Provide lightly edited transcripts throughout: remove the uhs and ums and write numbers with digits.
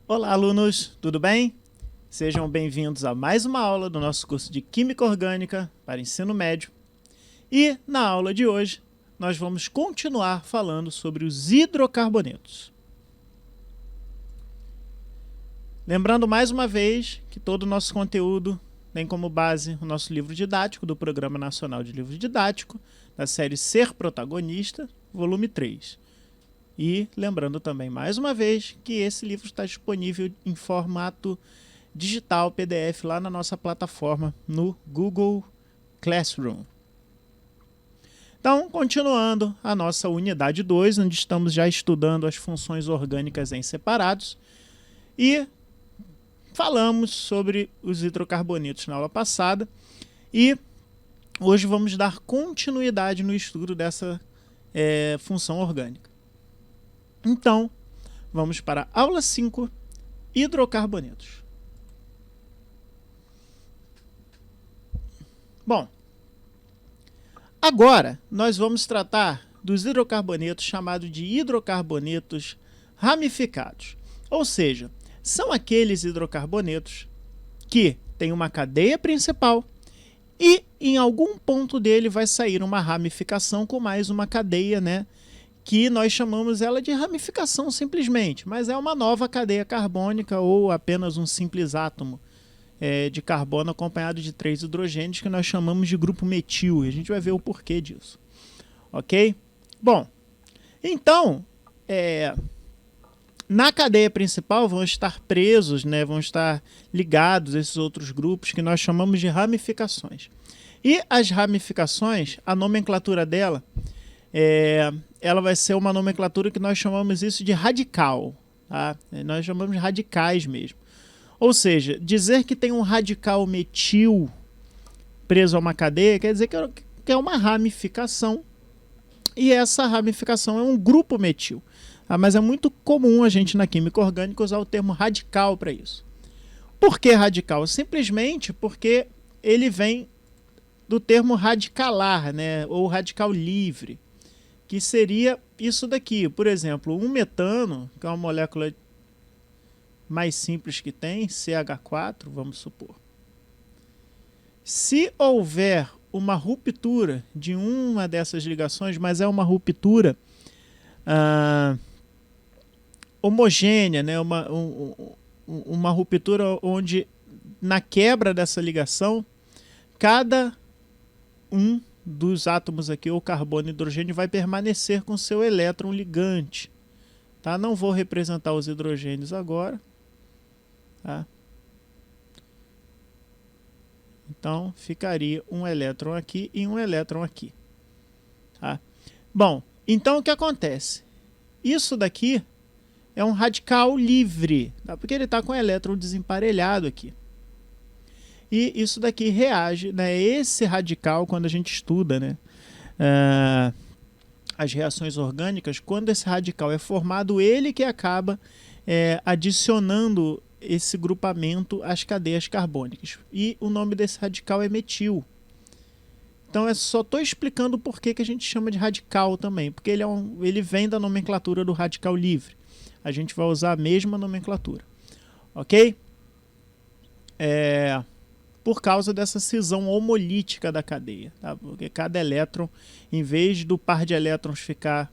Olá, alunos, tudo bem? Sejam bem-vindos a mais uma aula do nosso curso de Química Orgânica para ensino médio. E na aula de hoje, nós vamos continuar falando sobre os hidrocarbonetos. Lembrando mais uma vez que todo o nosso conteúdo tem como base o nosso livro didático do Programa Nacional de Livro Didático, da série Ser Protagonista, volume 3. E lembrando também, mais uma vez, que esse livro está disponível em formato digital, PDF, lá na nossa plataforma, no Google Classroom. Então, continuando a nossa unidade 2, onde estamos já estudando as funções orgânicas em separados, e falamos sobre os hidrocarbonetos na aula passada, e hoje vamos dar continuidade no estudo dessa função orgânica. Então, vamos para a aula 5, hidrocarbonetos. Bom, agora nós vamos tratar dos hidrocarbonetos chamados de hidrocarbonetos ramificados. Ou seja, são aqueles hidrocarbonetos que têm uma cadeia principal e em algum ponto dele vai sair uma ramificação com mais uma cadeia, né? Que nós chamamos ela de ramificação simplesmente, mas é uma nova cadeia carbônica ou apenas um simples átomo de carbono acompanhado de 3 hidrogênios que nós chamamos de grupo metil. E a gente vai ver o porquê disso. Ok? Bom, então, na cadeia principal vão estar presos, né, vão estar ligados esses outros grupos que nós chamamos de ramificações. E as ramificações, a nomenclatura dela, ela vai ser uma nomenclatura que nós chamamos isso de radical. Tá? Nós chamamos de radicais mesmo. Ou seja, dizer que tem um radical metil preso a uma cadeia quer dizer que é uma ramificação. E essa ramificação é um grupo metil. Mas é muito comum a gente na química orgânica usar o termo radical para isso. Por que radical? Simplesmente porque ele vem do termo radicalar, né? Ou radical livre, que seria isso daqui. Por exemplo, um metano, que é uma molécula mais simples que tem, CH4, vamos supor. Se houver uma ruptura de uma dessas ligações, mas é uma ruptura homogênea, né? uma ruptura onde, na quebra dessa ligação, cada um dos átomos aqui, ou carbono e hidrogênio, vai permanecer com seu elétron ligante. Tá? Não vou representar os hidrogênios agora. Tá? Então, ficaria um elétron aqui e um elétron aqui. Tá? Bom, então o que acontece? Isso daqui é um radical livre, tá? Porque ele está com o elétron desemparelhado aqui. E isso daqui reage, né? Esse radical, quando a gente estuda, né, as reações orgânicas, quando esse radical é formado, ele que acaba adicionando esse grupamento às cadeias carbônicas. E o nome desse radical é metil. Então eu só estou explicando por que a gente chama de radical também, porque ele vem da nomenclatura do radical livre. A gente vai usar a mesma nomenclatura. Ok? Por causa dessa cisão homolítica da cadeia. Tá? Porque cada elétron, em vez do par de elétrons ficar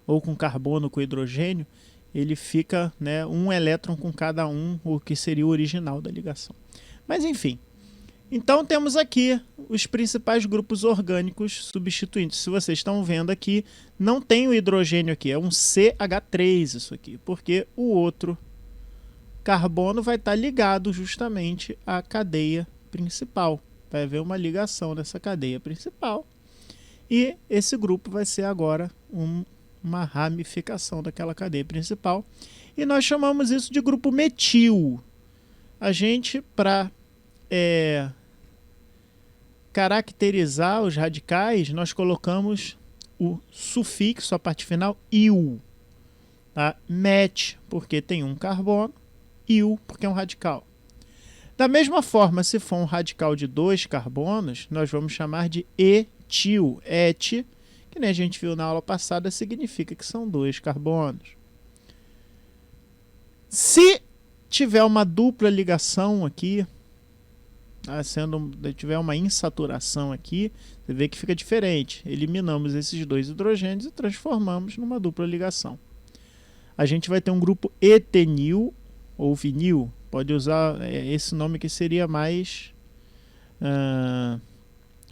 ou com carbono ou com hidrogênio, ele fica, né, um elétron com cada um, o que seria o original da ligação. Mas enfim, então temos aqui os principais grupos orgânicos substituintes. Se vocês estão vendo aqui, não tem o hidrogênio aqui, é um CH3 isso aqui, porque o outro carbono vai estar ligado justamente à cadeia principal. Vai haver uma ligação nessa cadeia principal e esse grupo vai ser agora uma ramificação daquela cadeia principal. E nós chamamos isso de grupo metil. A gente, para caracterizar os radicais, nós colocamos o sufixo, a parte final, il. Tá? Met, porque tem um carbono, il, porque é um radical. Da mesma forma, se for um radical de 2 carbonos, nós vamos chamar de etil. Et, que nem a gente viu na aula passada, significa que são 2 carbonos. Se tiver uma dupla ligação aqui, tá? Tiver uma insaturação aqui, você vê que fica diferente. Eliminamos esses dois hidrogênios e transformamos numa dupla ligação. A gente vai ter um grupo etenil ou vinil. Pode usar esse nome que seria mais...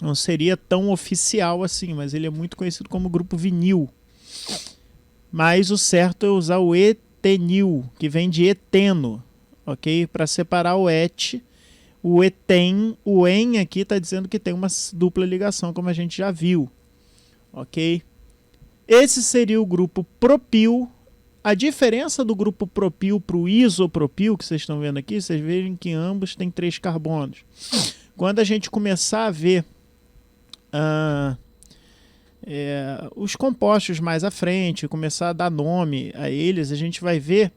não seria tão oficial assim, mas ele é muito conhecido como grupo vinil. Mas o certo é usar o etenil, que vem de eteno, ok? Para separar o et, o eten, o en aqui está dizendo que tem uma dupla ligação, como a gente já viu, ok? Esse seria o grupo propil. A diferença do grupo propil para o isopropil, que vocês estão vendo aqui, vocês veem que ambos têm 3 carbonos. Quando a gente começar a ver os compostos mais à frente, começar a dar nome a eles, a gente vai ver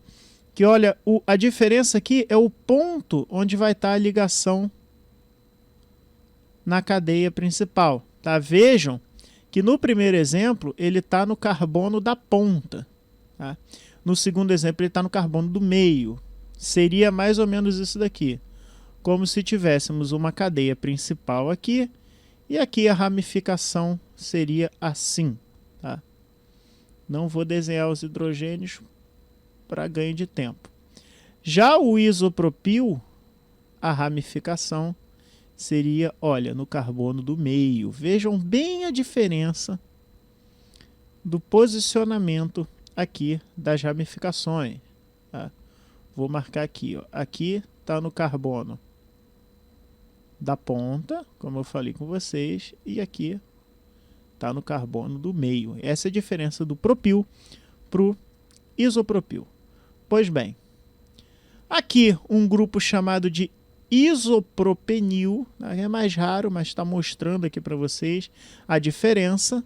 que, olha, a diferença aqui é o ponto onde vai estar a ligação na cadeia principal. Tá? Vejam que no primeiro exemplo ele está no carbono da ponta. Tá? No segundo exemplo ele está no carbono do meio. Seria mais ou menos isso daqui. Como se tivéssemos uma cadeia principal aqui, e aqui a ramificação seria assim. Tá? Não vou desenhar os hidrogênios para ganho de tempo. Já o isopropil, a ramificação seria, olha, no carbono do meio. Vejam bem a diferença do posicionamento aqui das ramificações. Tá? Vou marcar aqui. Ó. Aqui está no carbono da ponta, como eu falei com vocês, e aqui está no carbono do meio. Essa é a diferença do propil para o isopropil. Pois bem, aqui um grupo chamado de isopropenil, é mais raro, mas está mostrando aqui para vocês a diferença.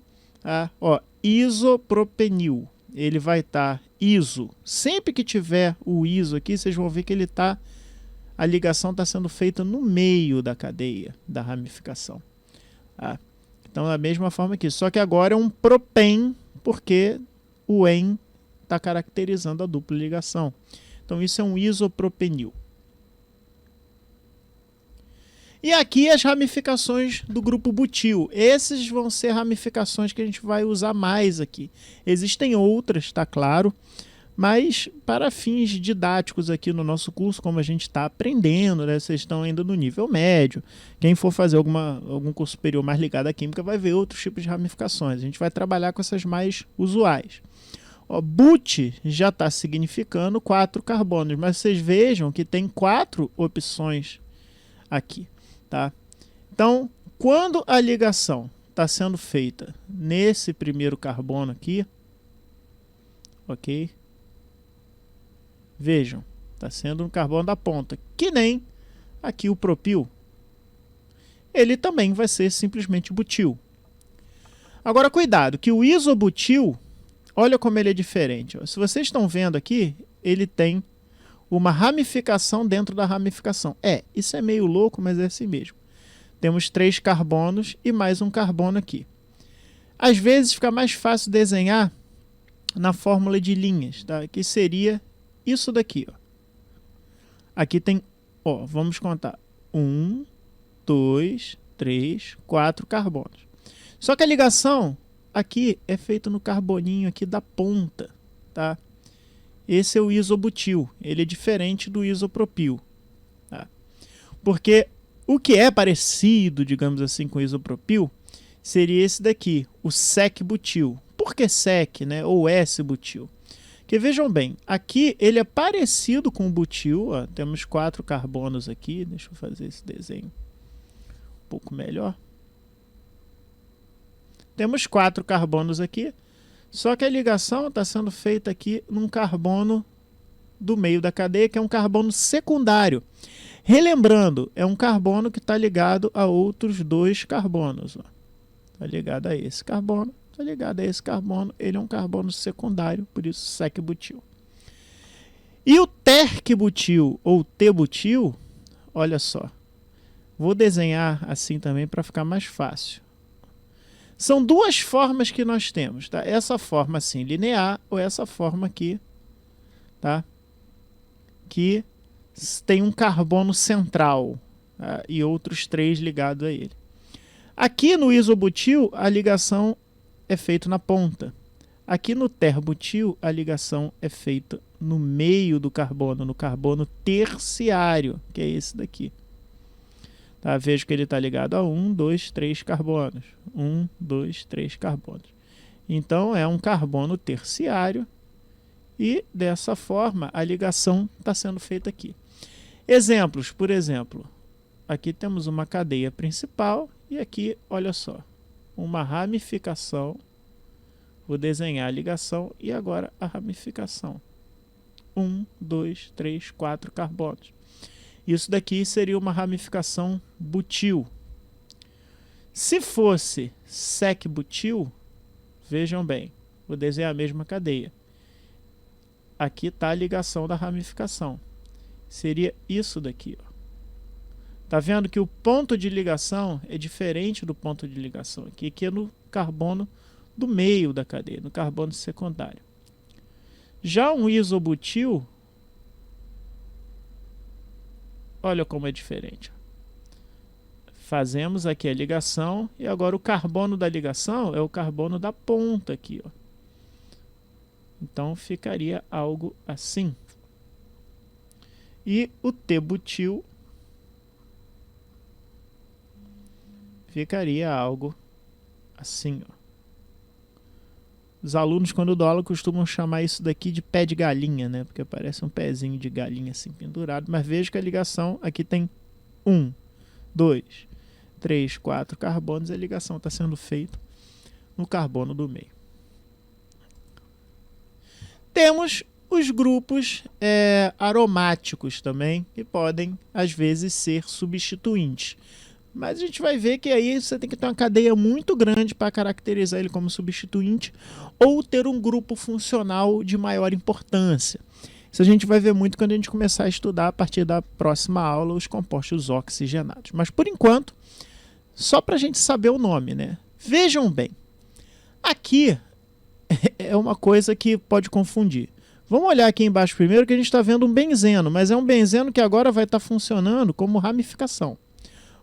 Ó, isopropenil, ele vai estar iso. Sempre que tiver o iso aqui, vocês vão ver que ele está... A ligação está sendo feita no meio da cadeia da ramificação. Então, da mesma forma aqui. Só que agora é um propen, porque o en está caracterizando a dupla ligação. Então, isso é um isopropenil. E aqui as ramificações do grupo butil. Esses vão ser ramificações que a gente vai usar mais aqui. Existem outras, está claro. Mas para fins didáticos aqui no nosso curso, como a gente está aprendendo, né, vocês estão ainda no nível médio, quem for fazer algum curso superior mais ligado à química vai ver outros tipos de ramificações. A gente vai trabalhar com essas mais usuais. Ó, but já está significando 4 carbonos, mas vocês vejam que tem 4 opções aqui. Tá? Então, quando a ligação está sendo feita nesse primeiro carbono aqui, ok? Vejam, está sendo um carbono da ponta, que nem aqui o propil. Ele também vai ser simplesmente butil. Agora, cuidado, que o isobutil, olha como ele é diferente. Ó. Se vocês estão vendo aqui, ele tem uma ramificação dentro da ramificação. Isso é meio louco, mas é assim mesmo. Temos 3 carbonos e mais um carbono aqui. Às vezes fica mais fácil desenhar na fórmula de linhas, tá? Que seria isso daqui. Ó. Aqui tem, ó, vamos contar, 1, 2, 3, 4 carbonos. Só que a ligação aqui é feita no carboninho aqui da ponta. Tá? Esse é o isobutil, ele é diferente do isopropil. Tá? Porque o que é parecido, digamos assim, com o isopropil, seria esse daqui, o sec-butil. Por que sec, né? Ou S-butil? Porque vejam bem, aqui ele é parecido com o butil, ó, temos 4 carbonos aqui, deixa eu fazer esse desenho um pouco melhor. Temos 4 carbonos aqui, só que a ligação está sendo feita aqui num carbono do meio da cadeia, que é um carbono secundário. Relembrando, é um carbono que está ligado a outros 2 carbonos. Está ligado a esse carbono. Está ligado a esse carbono, ele é um carbono secundário, por isso sec-butil. E o terc-butil ou T-butil, olha só, vou desenhar assim também para ficar mais fácil. São 2 formas que nós temos, tá? Essa forma assim linear ou essa forma aqui, tá? Que tem um carbono central, e outros 3 ligados a ele. Aqui no isobutil, a ligação é feita na ponta. Aqui no terbutil, a ligação é feita no meio do carbono, no carbono terciário, que é esse daqui. Tá? Vejo que ele está ligado a 1, 2, 3 carbonos. 1, 2, 3 carbonos. Então, é um carbono terciário e, dessa forma, a ligação está sendo feita aqui. Exemplos, por exemplo, aqui temos uma cadeia principal e aqui, olha só, uma ramificação. Vou desenhar a ligação e agora a ramificação. 1, 2, 3, 4 carbonos. Isso daqui seria uma ramificação butil. Se fosse sec-butil, vejam bem, vou desenhar a mesma cadeia. Aqui está a ligação da ramificação. Seria isso daqui. Está vendo que o ponto de ligação é diferente do ponto de ligação aqui, que é no carbono do meio da cadeia, no carbono secundário. Já um isobutil, olha como é diferente. Fazemos aqui a ligação e agora o carbono da ligação é o carbono da ponta aqui, ó. Então ficaria algo assim. E o T-butil ficaria algo assim, ó. Os alunos, quando dão aula, costumam chamar isso daqui de pé de galinha, né? Porque parece um pezinho de galinha assim pendurado. Mas veja que a ligação aqui tem 1, 2, 3, 4 carbonos. E a ligação está sendo feita no carbono do meio. Temos os grupos aromáticos também, que podem, às vezes, ser substituintes. Mas a gente vai ver que aí você tem que ter uma cadeia muito grande para caracterizar ele como substituinte ou ter um grupo funcional de maior importância. Isso a gente vai ver muito quando a gente começar a estudar a partir da próxima aula os compostos oxigenados. Mas por enquanto, só para a gente saber o nome, né? Vejam bem, aqui é uma coisa que pode confundir. Vamos olhar aqui embaixo primeiro que a gente está vendo um benzeno, mas é um benzeno que agora vai estar funcionando como ramificação.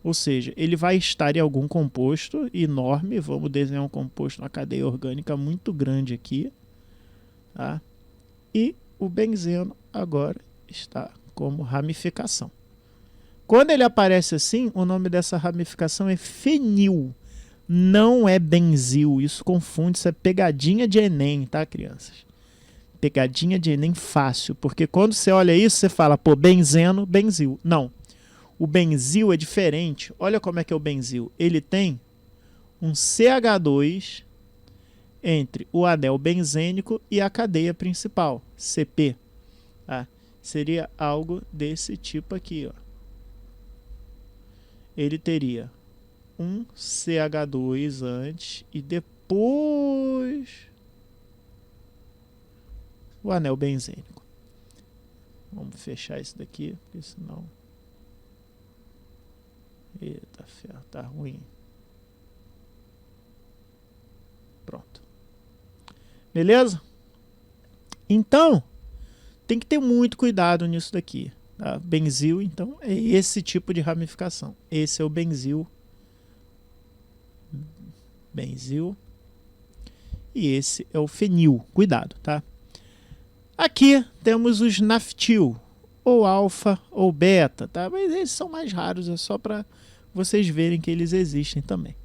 Ou seja, ele vai estar em algum composto enorme. Vamos desenhar um composto, uma cadeia orgânica muito grande aqui. Tá? E o benzeno agora está como ramificação. Quando ele aparece assim, o nome dessa ramificação é fenil. Não é benzil. Isso confunde, isso é pegadinha de Enem, tá, crianças? Pegadinha de Enem fácil. Porque quando você olha isso, você fala, pô, benzeno, benzil. Não. O benzil é diferente. Olha como é que é o benzil. Ele tem um CH2 entre o anel benzênico e a cadeia principal, CP. Tá? Seria algo desse tipo aqui. Ó. Ele teria um CH2 antes e depois o anel benzênico. Vamos fechar isso daqui, porque senão... Eita ferro, tá ruim. Pronto. Beleza? Então, tem que ter muito cuidado nisso daqui. Tá? Benzil, então, é esse tipo de ramificação. Esse é o benzil. Benzil. E esse é o fenil. Cuidado, tá? Aqui temos os naftil, ou alfa ou beta, tá? Mas eles são mais raros, é só para vocês verem que eles existem também.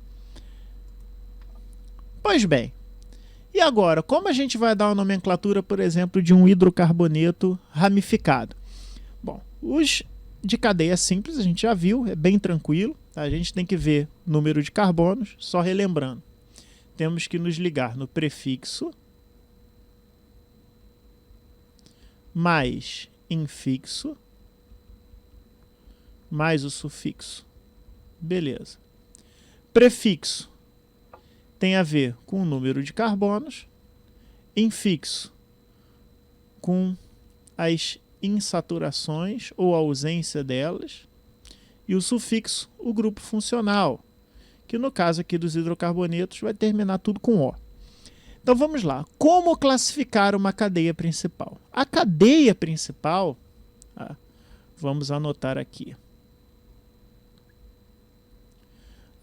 Pois bem, e agora, como a gente vai dar uma nomenclatura, por exemplo, de um hidrocarboneto ramificado? Bom, os de cadeia simples a gente já viu, é bem tranquilo, tá? A gente tem que ver número de carbonos, só relembrando. Temos que nos ligar no prefixo mais infixo mais o sufixo. Beleza. Prefixo tem a ver com o número de carbonos, infixo com as insaturações ou ausência delas, e o sufixo, o grupo funcional, que no caso aqui dos hidrocarbonetos vai terminar tudo com O. Então vamos lá. Como classificar uma cadeia principal? A cadeia principal, vamos anotar aqui.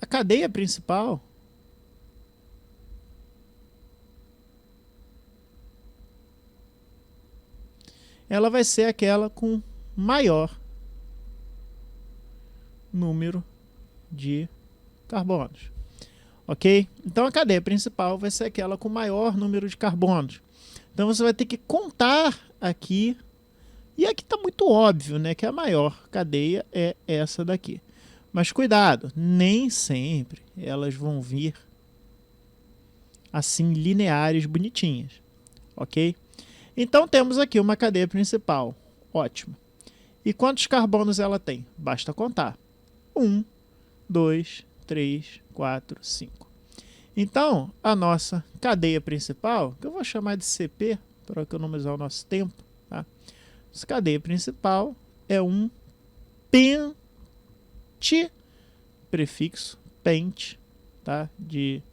A cadeia principal ela vai ser aquela com maior número de carbonos. Ok? Então a cadeia principal vai ser aquela com maior número de carbonos. Então você vai ter que contar aqui, e aqui está muito óbvio, né, que a maior cadeia é essa daqui. Mas cuidado, nem sempre elas vão vir assim lineares, bonitinhas. Ok? Então temos aqui uma cadeia principal. Ótimo. E quantos carbonos ela tem? Basta contar. 1, 2, 3, 4, 5. Então, a nossa cadeia principal, que eu vou chamar de CP, para economizar o nosso tempo, tá? Essa cadeia principal é um pente, prefixo pente, tá? De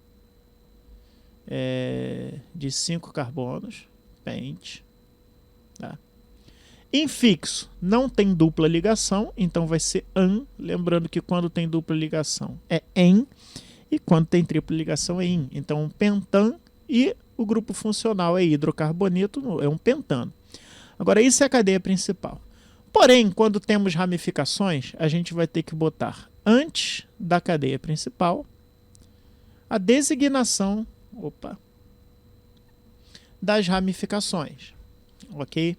5 carbonos, pente, tá? Infixo não tem dupla ligação, então vai ser an. Lembrando que quando tem dupla ligação é en, e quando tem tripla ligação é in. Então um pentan, e o grupo funcional é hidrocarboneto, é um pentano. Agora isso é a cadeia principal. Porém, quando temos ramificações, a gente vai ter que botar antes da cadeia principal a designação, das ramificações, ok?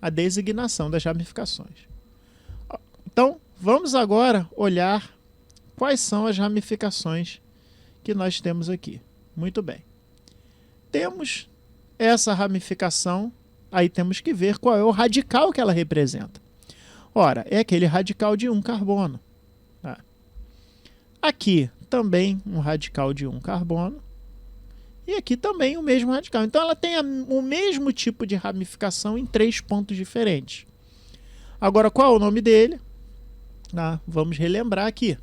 A designação das ramificações. Então, vamos agora olhar quais são as ramificações que nós temos aqui. Muito bem. Temos essa ramificação, aí temos que ver qual é o radical que ela representa. Ora, é aquele radical de 1 carbono. Tá? Aqui também um radical de 1 carbono. E aqui também o mesmo radical. Então ela tem o mesmo tipo de ramificação em 3 pontos diferentes. Agora, qual é o nome dele? Vamos relembrar aqui.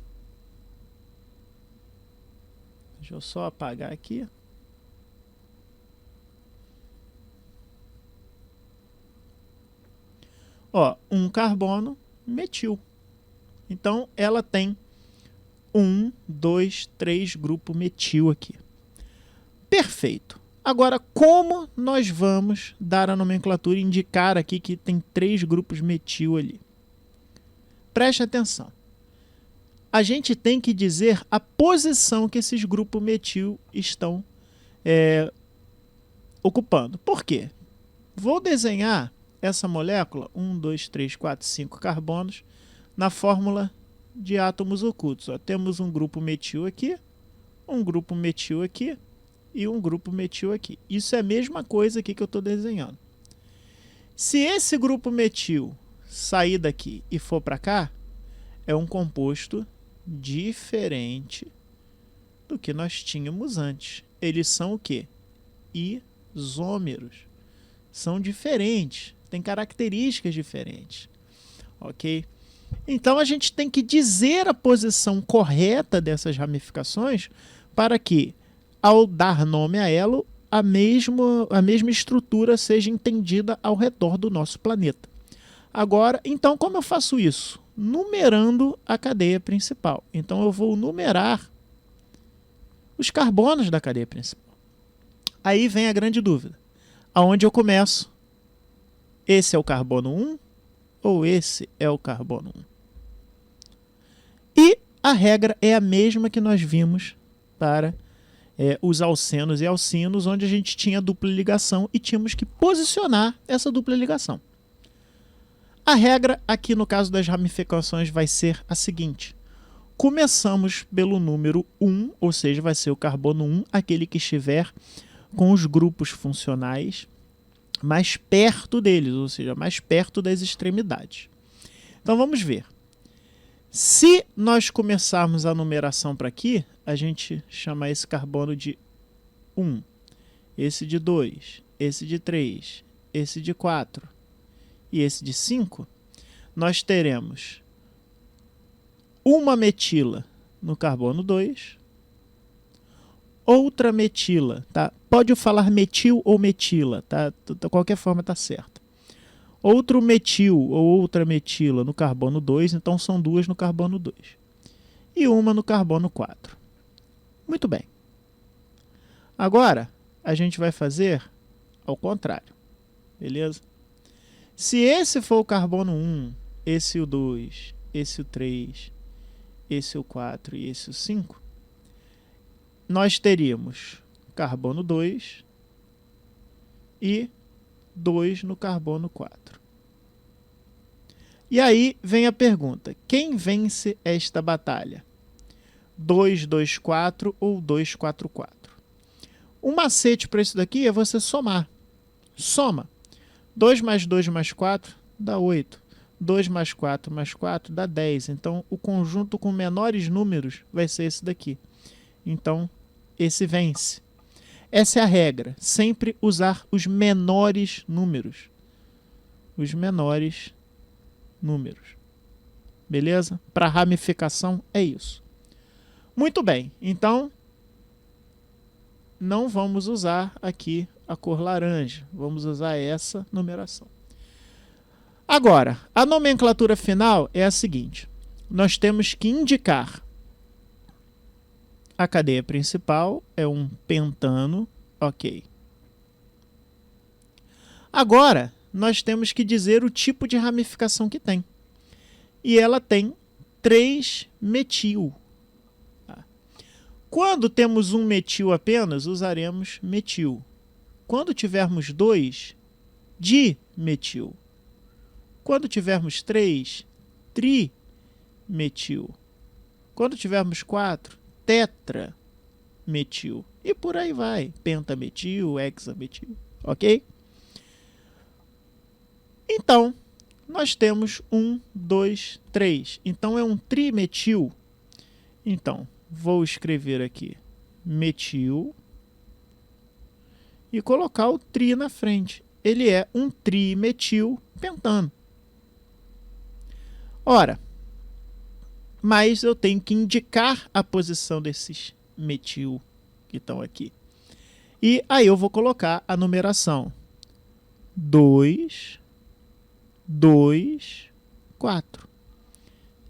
Deixa eu só apagar aqui. Ó, 1 carbono, metil. Então ela tem 1, 2, 3 grupo metil aqui. Perfeito. Agora, como nós vamos dar a nomenclatura e indicar aqui que tem 3 grupos metil ali? Preste atenção. A gente tem que dizer a posição que esses grupos metil estão ocupando. Por quê? Vou desenhar essa molécula, 1, 2, 3, 4, 5 carbonos, na fórmula de átomos ocultos. Ó, temos um grupo metil aqui, um grupo metil aqui, e um grupo metil aqui. Isso é a mesma coisa aqui que eu estou desenhando. Se esse grupo metil sair daqui e for para cá, é um composto diferente do que nós tínhamos antes. Eles são o quê? Isômeros. São diferentes, têm características diferentes. Ok? Então a gente tem que dizer a posição correta dessas ramificações para que, ao dar nome a ela, a mesma estrutura seja entendida ao redor do nosso planeta. Agora, então, como eu faço isso? Numerando a cadeia principal. Então, eu vou numerar os carbonos da cadeia principal. Aí vem a grande dúvida. Aonde eu começo? Esse é o carbono 1 ou esse é o carbono 1? E a regra é a mesma que nós vimos para os alcenos e alcinos, onde a gente tinha dupla ligação e tínhamos que posicionar essa dupla ligação. A regra aqui no caso das ramificações vai ser a seguinte. Começamos pelo número 1, ou seja, vai ser o carbono 1, aquele que estiver com os grupos funcionais mais perto deles, ou seja, mais perto das extremidades. Então vamos ver. Se nós começarmos a numeração para aqui, a gente chama esse carbono de 1, esse de 2, esse de 3, esse de 4 e esse de 5, nós teremos uma metila no carbono 2, outra metila, tá? Pode falar metil ou metila, tá? De qualquer forma tá certo. outro metil ou outra metila no carbono 2, então são duas no carbono 2. E uma no carbono 4. Muito bem. Agora, a gente vai fazer ao contrário. Beleza? Se esse for o carbono 1, esse o 2, esse o 3, esse o 4 e esse o 5, nós teríamos carbono 2 e 2 no carbono 4. E aí vem a pergunta: quem vence esta batalha? 2, 2, 4 ou 2, 4, 4? O macete para isso daqui é você somar. Soma. 2 mais 2 mais 4 dá 8. 2 mais 4 mais 4 dá 10. Então, o conjunto com menores números vai ser esse daqui. Então, esse vence. Essa é a regra. Sempre usar os menores números. Os menores números. Beleza? Para ramificação é isso. Muito bem. Então, não vamos usar aqui a cor laranja. Vamos usar essa numeração. Agora, a nomenclatura final é a seguinte. Nós temos que indicar a cadeia principal, é um pentano, ok. Agora, nós temos que dizer o tipo de ramificação que tem. E ela tem 3-metil. Quando temos um metil apenas, usaremos metil. Quando tivermos 2, dimetil. Quando tivermos 3, trimetil. Quando tivermos 4, tetrametil. E por aí vai. Pentametil, hexametil. Ok? Então, nós temos 1, 2, 3. Então, é um trimetil. Então, vou escrever aqui metil e colocar o tri na frente. Ele é um trimetil pentano. Ora, mas eu tenho que indicar a posição desses metil que estão aqui. E aí eu vou colocar a numeração 2, 2, 4.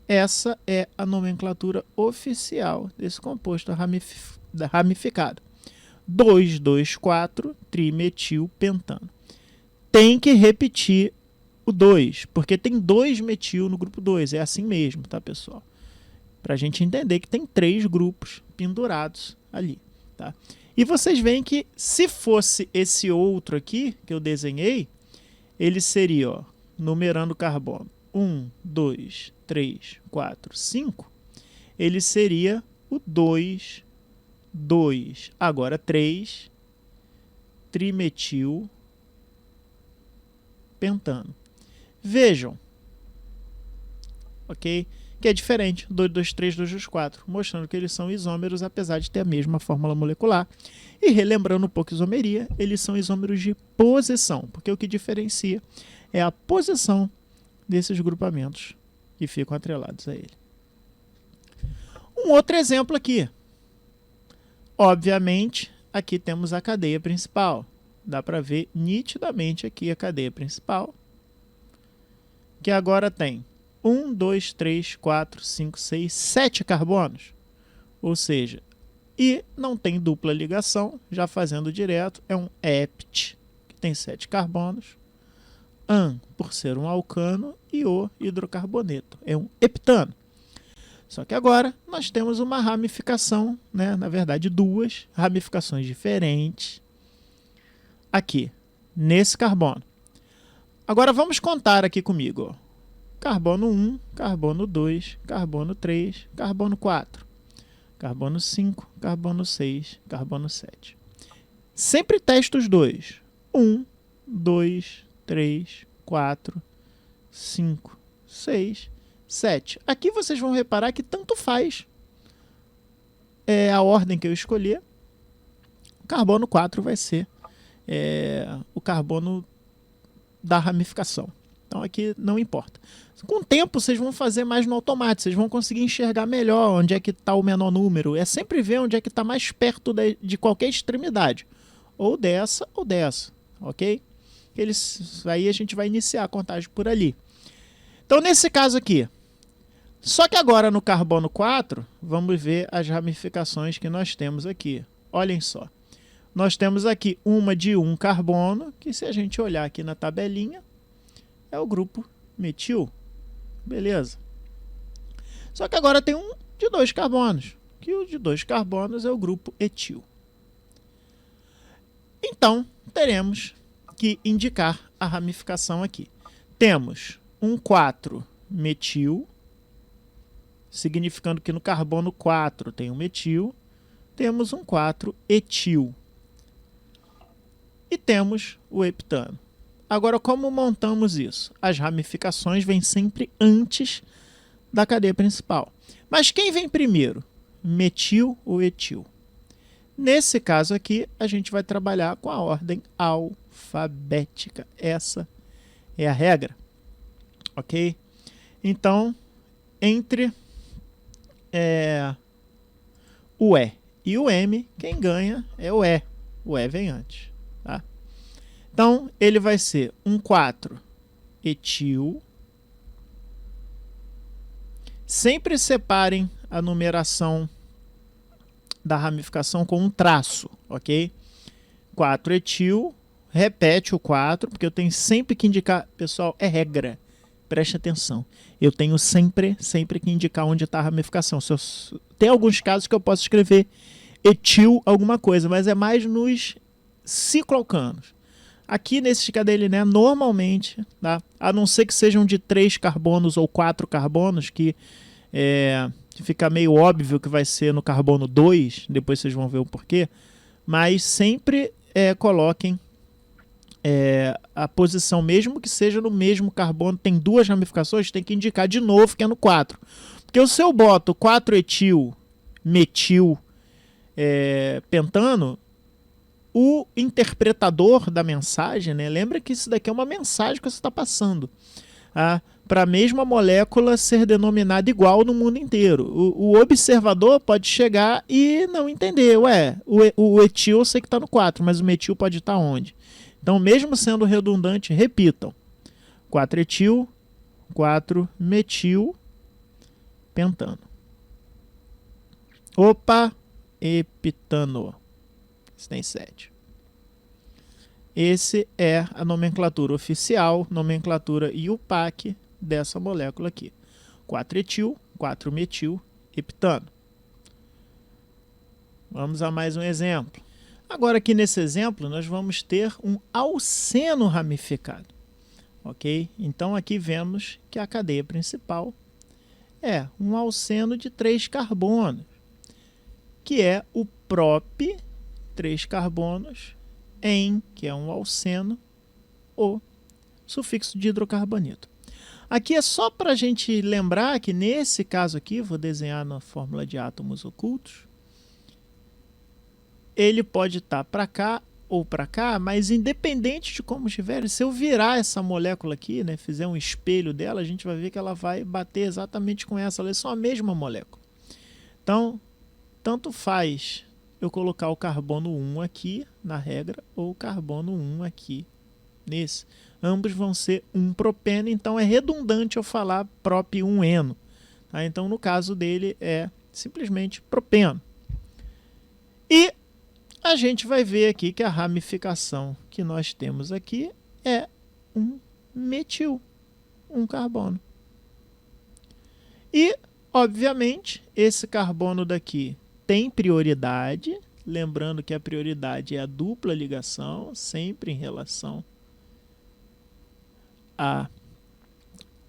Essa é a nomenclatura oficial desse composto ramificado. 2, 2, 4, trimetil pentano. Tem que repetir o 2, porque tem 2 metil no grupo 2. É assim mesmo, tá, pessoal? Para a gente entender que tem 3 grupos pendurados ali, tá? E vocês veem que se fosse esse outro aqui que eu desenhei, ele seria, ó, numerando carbono 1, 2, 3, 4, 5, ele seria o 2, 2, agora 3, trimetil pentano. Vejam, ok? Que é diferente, 2, 2, 3, 2, 2, 4, mostrando que eles são isômeros, apesar de ter a mesma fórmula molecular. E relembrando um pouco isomeria, eles são isômeros de posição, porque o que diferencia é a posição desses grupamentos que ficam atrelados a ele. Um outro exemplo aqui. Obviamente, aqui temos a cadeia principal. Dá para ver nitidamente aqui a cadeia principal, que agora tem 1, 2, 3, 4, 5, 6, 7 carbonos. Ou seja, e não tem dupla ligação, já fazendo direto, é um hept, que tem 7 carbonos. An, por ser um alcano, e o hidrocarboneto, é um heptano. Só que agora nós temos uma ramificação, né? Na verdade, duas ramificações diferentes aqui, nesse carbono. Agora vamos contar aqui comigo, ó. Carbono 1, carbono 2, carbono 3, carbono 4, carbono 5, carbono 6, carbono 7. Sempre testa os dois. 1, 2, 3, 4, 5, 6, 7. Aqui vocês vão reparar que tanto faz a ordem que eu escolher. O carbono 4 vai ser o carbono da ramificação. Então aqui não importa. Com o tempo vocês vão fazer mais no automático, vocês vão conseguir enxergar melhor onde é que está o menor número. É sempre ver onde é que está mais perto de qualquer extremidade. Ou dessa, ok? Aí a gente vai iniciar a contagem por ali. Então, nesse caso aqui, só que agora no carbono 4, vamos ver as ramificações que nós temos aqui. Olhem só. Nós temos aqui uma de um carbono, que se a gente olhar aqui na tabelinha, é o grupo metil. Beleza. Só que agora tem um de 2 carbonos, que o de 2 carbonos é o grupo etil. Então, teremos que indicar a ramificação aqui. Temos um 4-metil, significando que no carbono 4 tem um metil. Temos um 4-etil. E temos o heptano. Agora, como montamos isso? As ramificações vêm sempre antes da cadeia principal. Mas quem vem primeiro? Metil ou etil? Nesse caso aqui, a gente vai trabalhar com a ordem alfabética. Essa é a regra. Ok? Então, entre o E e o M, quem ganha é o E. O E vem antes. Tá? Então, ele vai ser um 4-etil. Sempre separem a numeração da ramificação com um traço, ok? 4-etil, repete o 4, porque eu tenho sempre que indicar, pessoal, é regra, preste atenção. Eu tenho sempre que indicar onde está a ramificação. Tem alguns casos que eu posso escrever etil alguma coisa, mas é mais nos cicloalcanos. Aqui nesses cadeliné, normalmente, tá? A não ser que sejam de 3 carbonos ou 4 carbonos, que fica meio óbvio que vai ser no carbono 2, depois vocês vão ver o porquê, mas sempre coloquem a posição, mesmo que seja no mesmo carbono, tem 2 ramificações, tem que indicar de novo que é no 4. Porque se eu boto 4-etil, metil, pentano, o interpretador da mensagem, né, lembra que isso daqui é uma mensagem que você está passando, para a mesma molécula ser denominada igual no mundo inteiro. O observador pode chegar e não entender. O etil eu sei que está no 4, mas o metil pode estar onde? Então, mesmo sendo redundante, repitam. 4-etil, 4-metil, pentano. Opa, heptano. Isso tem 7. Esse é a nomenclatura oficial, nomenclatura IUPAC dessa molécula aqui. 4-etil, 4-metil, heptano. Vamos a mais um exemplo. Agora aqui nesse exemplo nós vamos ter um alceno ramificado. Ok? Então aqui vemos que a cadeia principal é um alceno de 3 carbonos, que é o prop, 3 carbonos, em, que é um alceno, o sufixo de hidrocarboneto. Aqui é só para a gente lembrar que nesse caso aqui, vou desenhar na fórmula de átomos ocultos, ele pode estar para cá ou para cá, mas independente de como estiver, se eu virar essa molécula aqui, né, fizer um espelho dela, a gente vai ver que ela vai bater exatamente com essa, elas são a mesma molécula. Então, tanto faz eu colocar o carbono 1 aqui na regra ou o carbono 1 aqui nesse. Ambos vão ser um propeno, então é redundante eu falar prop 1-eno. Tá? Então, no caso dele, é simplesmente propeno. E a gente vai ver aqui que a ramificação que nós temos aqui é um metil, um carbono. E, obviamente, esse carbono daqui tem prioridade, lembrando que a prioridade é a dupla ligação, sempre em relação à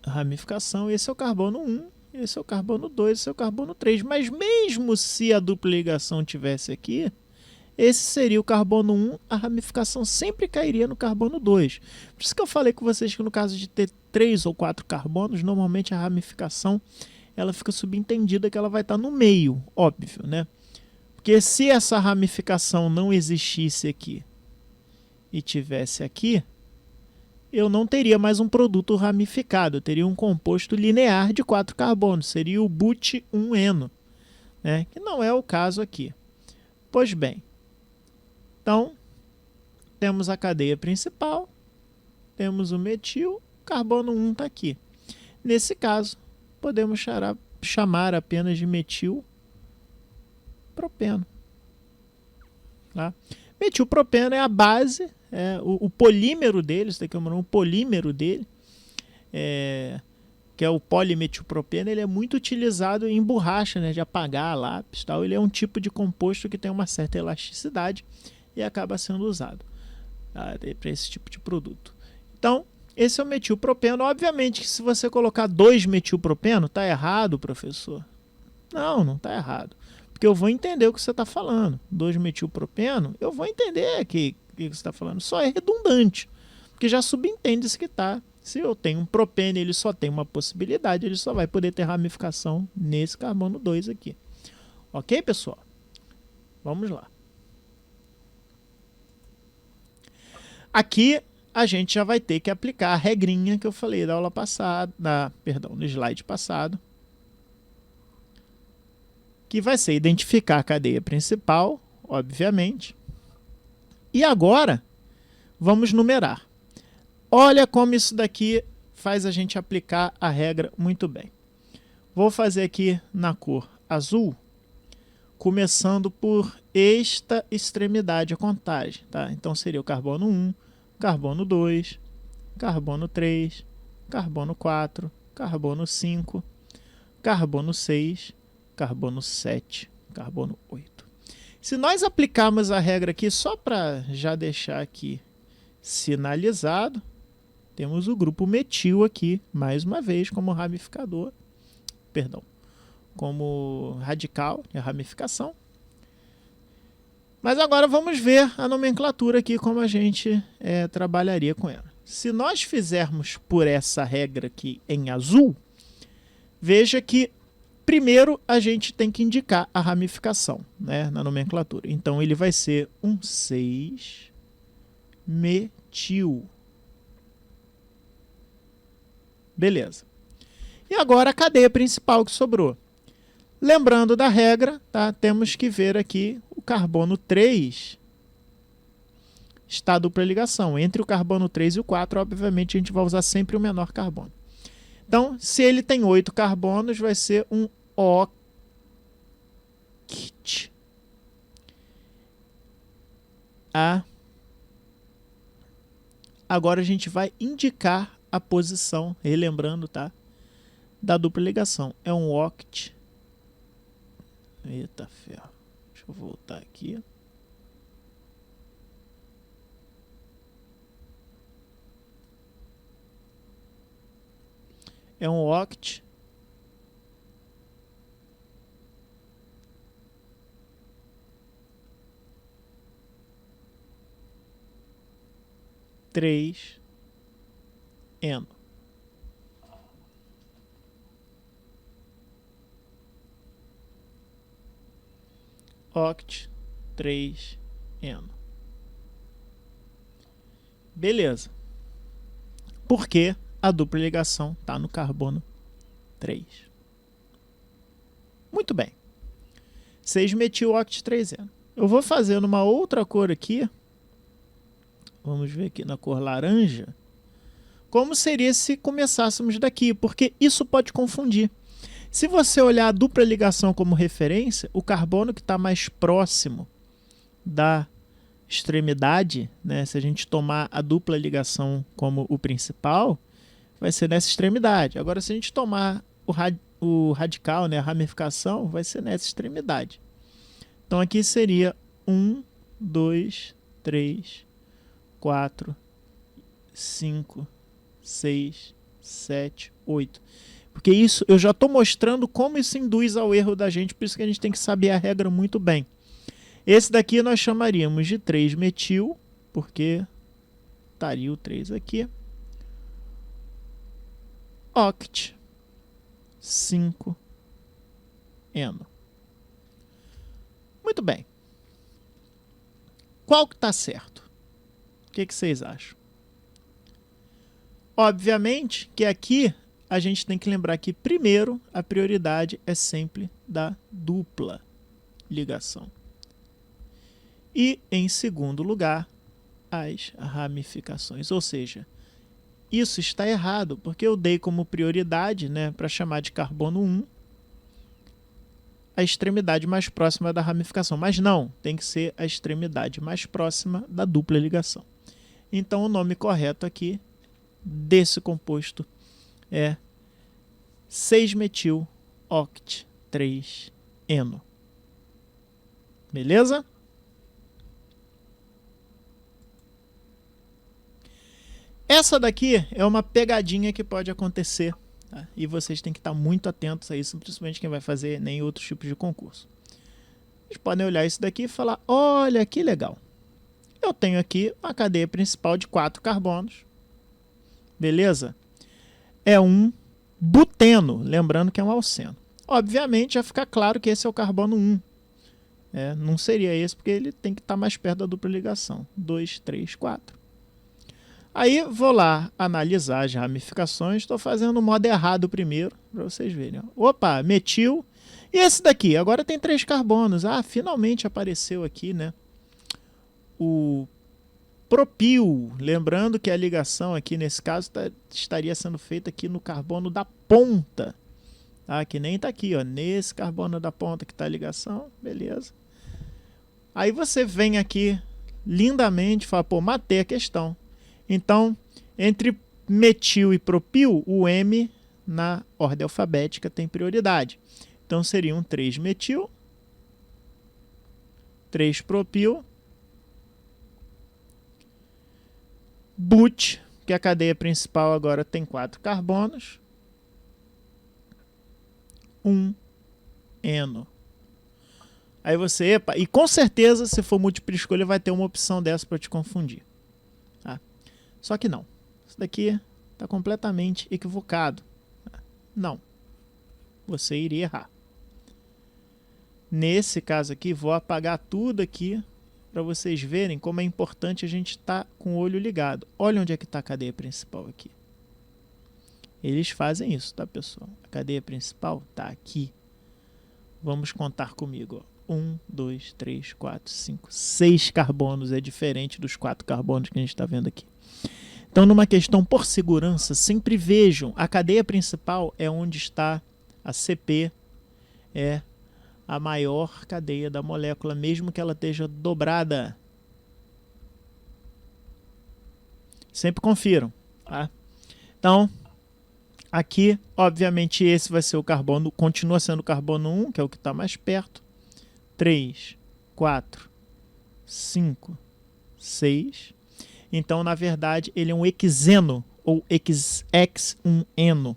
ramificação. Esse é o carbono 1, esse é o carbono 2, esse é o carbono 3. Mas mesmo se a dupla ligação tivesse aqui, esse seria o carbono 1, a ramificação sempre cairia no carbono 2. Por isso que eu falei com vocês que no caso de ter 3 ou 4 carbonos, normalmente a ramificação ela fica subentendida que ela vai estar no meio, óbvio, né? Porque se essa ramificação não existisse aqui e tivesse aqui, eu não teria mais um produto ramificado, eu teria um composto linear de 4 carbonos, seria o but-1-eno, né? Que não é o caso aqui. Pois bem, então temos a cadeia principal, temos o metil, carbono 1 está aqui. Nesse caso, podemos chamar apenas de metilpropeno. Tá? Metilpropeno é a base, o polímero dele, isso daqui é o polímero dele, que é o polimetilpropeno, ele é muito utilizado em borracha, né, de apagar lápis, tal. Ele é um tipo de composto que tem uma certa elasticidade e acaba sendo usado, tá, para esse tipo de produto. Então, esse é o metilpropeno. Obviamente que se você colocar 2-metilpropeno, está errado, professor? Não está errado. Porque eu vou entender o que você está falando. 2-metilpropeno, eu vou entender que você está falando. Só é redundante. Porque já subentende-se que está. Se eu tenho um propeno e ele só tem uma possibilidade, ele só vai poder ter ramificação nesse carbono 2 aqui. Ok, pessoal? Vamos lá. Aqui a gente já vai ter que aplicar a regrinha que eu falei da aula passada, no slide passado, que vai ser identificar a cadeia principal, obviamente. E agora, vamos numerar. Olha como isso daqui faz a gente aplicar a regra muito bem. Vou fazer aqui na cor azul, começando por esta extremidade a contagem. Tá? Então seria o carbono 1, carbono 2, carbono 3, carbono 4, carbono 5, carbono 6, carbono 7, carbono 8. Se nós aplicarmos a regra aqui, só para já deixar aqui sinalizado, temos o grupo metil aqui, mais uma vez, como ramificador, como radical de ramificação. Mas agora vamos ver a nomenclatura aqui, como a gente trabalharia com ela. Se nós fizermos por essa regra aqui em azul, veja que primeiro a gente tem que indicar a ramificação, né, na nomenclatura. Então ele vai ser um 6-metil. Beleza. E agora a cadeia principal que sobrou. Lembrando da regra, tá? Temos que ver aqui o carbono 3 está a dupla ligação. Entre o carbono 3 e o 4, obviamente, a gente vai usar sempre o menor carbono. Então, se ele tem 8 carbonos, vai ser um oct. Agora a gente vai indicar a posição, relembrando, tá, da dupla ligação. É um oct. Eita ferro. Deixa eu voltar aqui. É um oct. Três eno. Oct 3 eno. Beleza. Porque a dupla ligação está no carbono 3. Muito bem. 6-metil oct 3 eno. Eu vou fazer numa outra cor aqui. Vamos ver aqui na cor laranja. Como seria se começássemos daqui? Porque isso pode confundir. Se você olhar a dupla ligação como referência, o carbono que está mais próximo da extremidade, né, se a gente tomar a dupla ligação como o principal, vai ser nessa extremidade. Agora, se a gente tomar o radical, né, a ramificação, vai ser nessa extremidade. Então, aqui seria 1, 2, 3, 4, 5, 6, 7, 8. Porque isso eu já estou mostrando como isso induz ao erro da gente, por isso que a gente tem que saber a regra muito bem. Esse daqui nós chamaríamos de 3-metil, porque estaria o 3 aqui. Oct 5 eno. Muito bem. Qual que está certo? O que vocês acham? Obviamente que aqui a gente tem que lembrar que, primeiro, a prioridade é sempre da dupla ligação. E, em segundo lugar, as ramificações. Ou seja, isso está errado, porque eu dei como prioridade, né, para chamar de carbono 1 a extremidade mais próxima da ramificação. Mas não, tem que ser a extremidade mais próxima da dupla ligação. Então o nome correto aqui desse composto é 6-metil-oct-3-eno. Beleza? Essa daqui é uma pegadinha que pode acontecer, tá? E vocês têm que estar muito atentos a isso, principalmente quem vai fazer nem outros tipos de concurso. Vocês podem olhar isso daqui e falar, olha que legal. Eu tenho aqui uma cadeia principal de 4 carbonos. Beleza? É um buteno, lembrando que é um alceno. Obviamente, já fica claro que esse é o carbono 1. Não seria esse, porque ele tem que estar mais perto da dupla ligação. 2, 3, 4. Aí, vou lá analisar as ramificações. Estou fazendo o modo errado primeiro, para vocês verem. Opa, metil. E esse daqui? Agora tem 3 carbonos. Ah, finalmente apareceu aqui, né? O propil, lembrando que a ligação aqui nesse caso estaria sendo feita aqui no carbono da ponta, tá? Que nem está aqui, ó, nesse carbono da ponta que está a ligação, beleza. Aí você vem aqui lindamente e fala, pô, matei a questão. Então, entre metil e propil, o M na ordem alfabética tem prioridade. Então seria um 3-metil, 3-propil, but, que a cadeia principal agora tem 4 carbonos, 1-eno. Aí você, epa, e com certeza, se for múltipla escolha, vai ter uma opção dessa para te confundir. Tá? Só que não. Isso daqui está completamente equivocado. Não. Você iria errar. Nesse caso aqui, vou apagar tudo aqui para vocês verem como é importante a gente estar com o olho ligado. Olha onde é que está a cadeia principal aqui. Eles fazem isso, tá, pessoal? A cadeia principal está aqui. Vamos contar comigo. 1, 2, 3, 4, 5, 6 carbonos. É diferente dos 4 carbonos que a gente está vendo aqui. Então, numa questão por segurança, sempre vejam. A cadeia principal é onde está a CP, é a maior cadeia da molécula, mesmo que ela esteja dobrada. Sempre confiram, tá? Então, aqui, obviamente, esse vai ser o carbono, continua sendo o carbono 1, que é o que está mais perto. 3, 4, 5, 6. Então, na verdade, ele é um hexeno, ou X1-eno.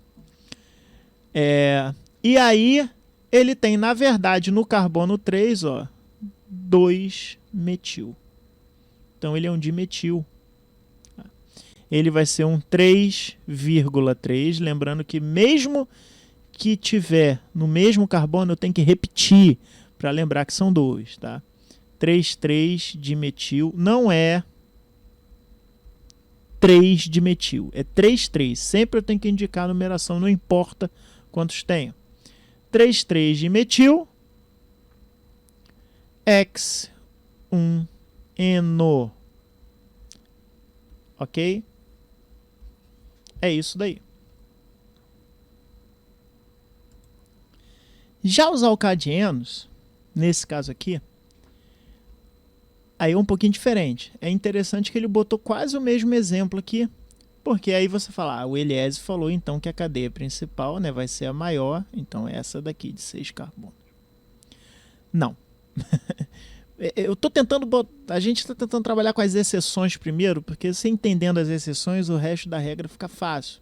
E aí, ele tem, na verdade, no carbono 3, ó, 2-metil. Então, ele é um dimetil. Ele vai ser um 3,3. Lembrando que mesmo que tiver no mesmo carbono, eu tenho que repetir para lembrar que são 2. Tá? 3,3-dimetil. Não é 3-dimetil. É 3,3. Sempre eu tenho que indicar a numeração, não importa quantos tenho. 3,3-dimetil, X1-eno. Ok? É isso daí. Já os alcadienos, nesse caso aqui, aí é um pouquinho diferente. É interessante que ele botou quase o mesmo exemplo aqui, porque aí você fala, o Eliésio falou então que a cadeia principal, né, vai ser a maior, então é essa daqui de 6 carbonos. Não. Eu tô tentando a gente está tentando trabalhar com as exceções primeiro, porque você entendendo as exceções, o resto da regra fica fácil.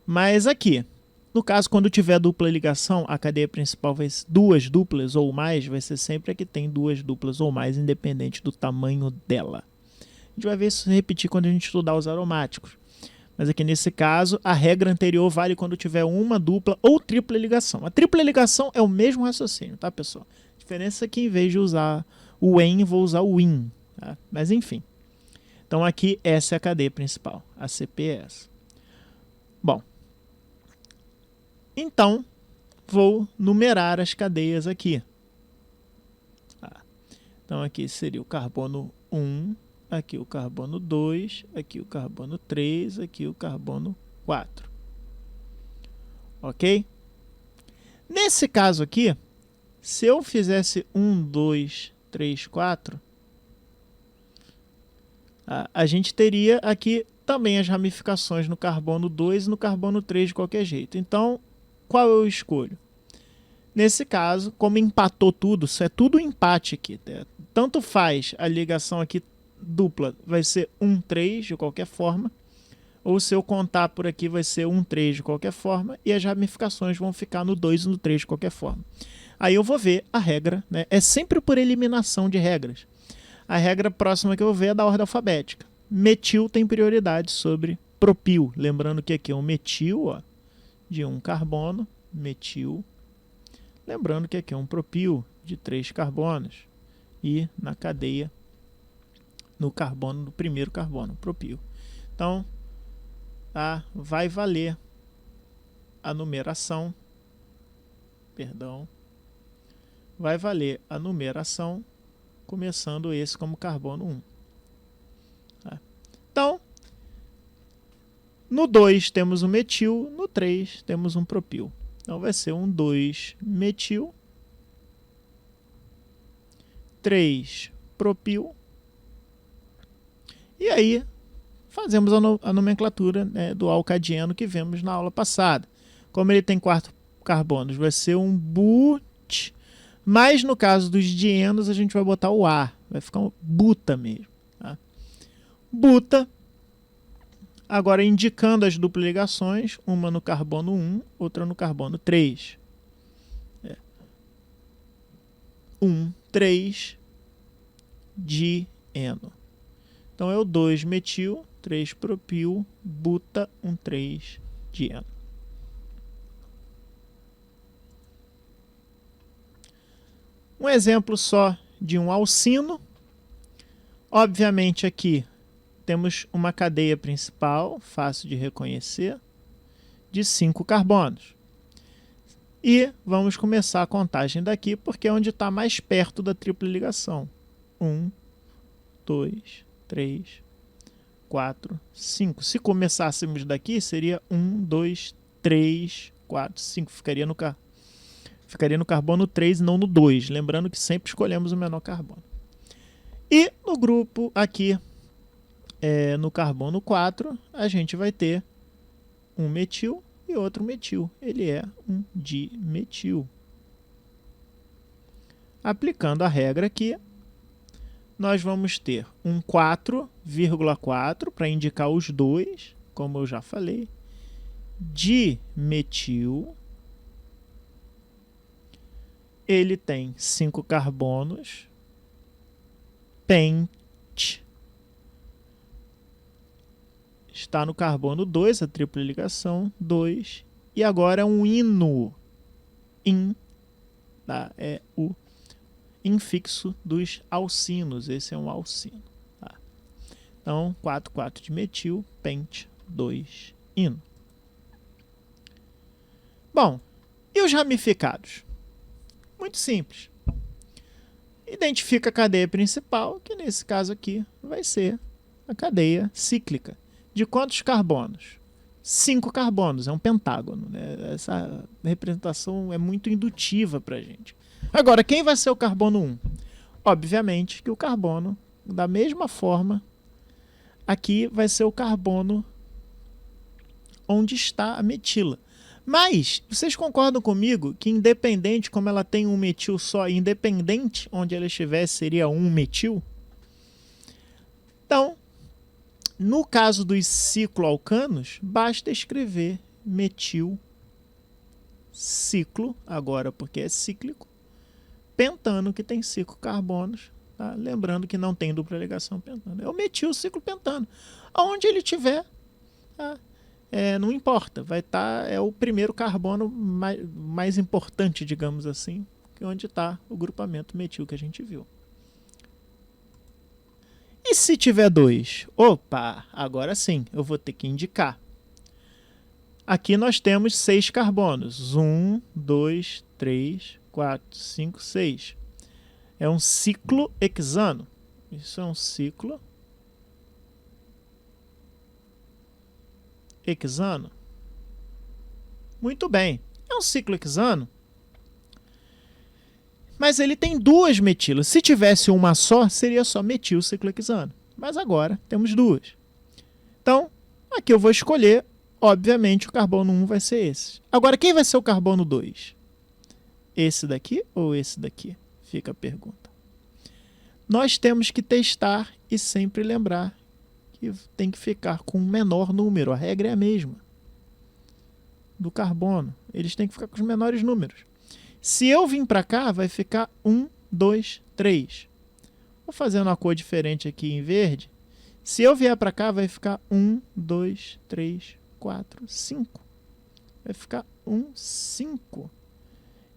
Mas aqui, no caso, quando tiver dupla ligação, a cadeia principal vai ser 2 duplas ou mais, vai ser sempre a que tem 2 duplas ou mais, independente do tamanho dela. A gente vai ver isso repetir quando a gente estudar os aromáticos. Mas aqui nesse caso, a regra anterior vale quando tiver uma dupla ou tripla ligação. A tripla ligação é o mesmo raciocínio, tá, pessoal? A diferença é que em vez de usar o en, vou usar o in. Tá? Mas enfim. Então aqui essa é a cadeia principal, a CPS. Bom. Então, vou numerar as cadeias aqui. Tá? Então aqui seria o carbono 1, aqui o carbono 2, aqui o carbono 3, aqui o carbono 4. Ok? Nesse caso aqui, se eu fizesse 1, 2, 3, 4, a gente teria aqui também as ramificações no carbono 2 e no carbono 3 de qualquer jeito. Então, qual eu escolho? Nesse caso, como empatou tudo, isso é tudo empate aqui. Tanto faz a ligação aqui dupla, vai ser 1, 3 de qualquer forma, ou se eu contar por aqui vai ser 1, 3 de qualquer forma, e as ramificações vão ficar no 2 e no 3 de qualquer forma. Aí eu vou ver a regra, né? É sempre por eliminação de regras. A regra próxima que eu vou ver é da ordem alfabética. Metil tem prioridade sobre propil. Lembrando que aqui é um metil, ó, de 1 carbono, metil. Lembrando que aqui é um propil de 3 carbonos. E na cadeia, no carbono, no primeiro carbono, propil. Então, vai valer a numeração. Perdão. Vai valer a numeração, começando esse como carbono 1. Tá? Então, no 2 temos um metil, no 3 temos um propil. Então vai ser um 2-metil, 3 propil. E aí fazemos a nomenclatura, né, do alcadieno que vimos na aula passada. Como ele tem 4 carbonos, vai ser um but. Mas no caso dos dienos, a gente vai botar o A. Vai ficar um buta mesmo. Tá? Buta. Agora indicando as duplas ligações. Uma no carbono 1, outra no carbono 3. 1, 3, dieno. Então é o 2-metil, 3-propil, buta, 1, 3, dieno. Um exemplo só de um alcino. Obviamente aqui temos uma cadeia principal, fácil de reconhecer, de 5 carbonos. E vamos começar a contagem daqui, porque é onde está mais perto da tripla ligação. 1, 2, 3, 4, 5. Se começássemos daqui, seria 1, 2, 3, 4, 5. Ficaria no carbono 3 e não no 2. Lembrando que sempre escolhemos o menor carbono. E no grupo aqui, no carbono 4, a gente vai ter um metil e outro metil. Ele é um dimetil. Aplicando a regra aqui, nós vamos ter um 4,4 para indicar os dois, como eu já falei. Dimetil. Ele tem 5 carbonos. Pent. Está no carbono 2, a tripla ligação, 2. E agora é um ino. In. Tá? É o infixo dos alcinos. Esse é um alcino. Tá? Então, 4, 4 de metil, pent, 2, ino. Bom, e os ramificados? Muito simples. Identifica a cadeia principal, que nesse caso aqui vai ser a cadeia cíclica. De quantos carbonos? 5 carbonos, é um pentágono. Né? Essa representação é muito indutiva para a gente. Agora, quem vai ser o carbono 1? Obviamente que o carbono, da mesma forma, aqui vai ser o carbono onde está a metila. Mas, vocês concordam comigo que independente, como ela tem um metil só, independente onde ela estiver, seria um metil? Então, no caso dos cicloalcanos, basta escrever metil ciclo, agora porque é cíclico, pentano, que tem 5 carbonos. Tá? Lembrando que não tem dupla ligação pentano. É o metil ciclo pentano. Aonde ele tiver, tá? Não importa, vai estar, é o primeiro carbono mais importante, digamos assim, que onde está o grupamento metil que a gente viu. E se tiver 2? Opa, agora sim, eu vou ter que indicar. Aqui nós temos 6 carbonos. 1, 2, 3, 4, 5, 6. É um ciclo hexano. Isso é um ciclo hexano? Muito bem. É um ciclo hexano, mas ele tem duas metilas. Se tivesse uma só, seria só metilciclohexano. Mas agora temos duas. Então, aqui eu vou escolher, obviamente, o carbono 1 vai ser esse. Agora, quem vai ser o carbono 2? Esse daqui ou esse daqui? Fica a pergunta. Nós temos que testar e sempre lembrar que tem que ficar com um menor número. A regra é a mesma do carbono. Eles têm que ficar com os menores números. Se eu vim para cá, vai ficar 1, 2, 3. Vou fazer uma cor diferente aqui em verde. Se eu vier para cá, vai ficar 1, 2, 3, 4, 5. Vai ficar 1, 5.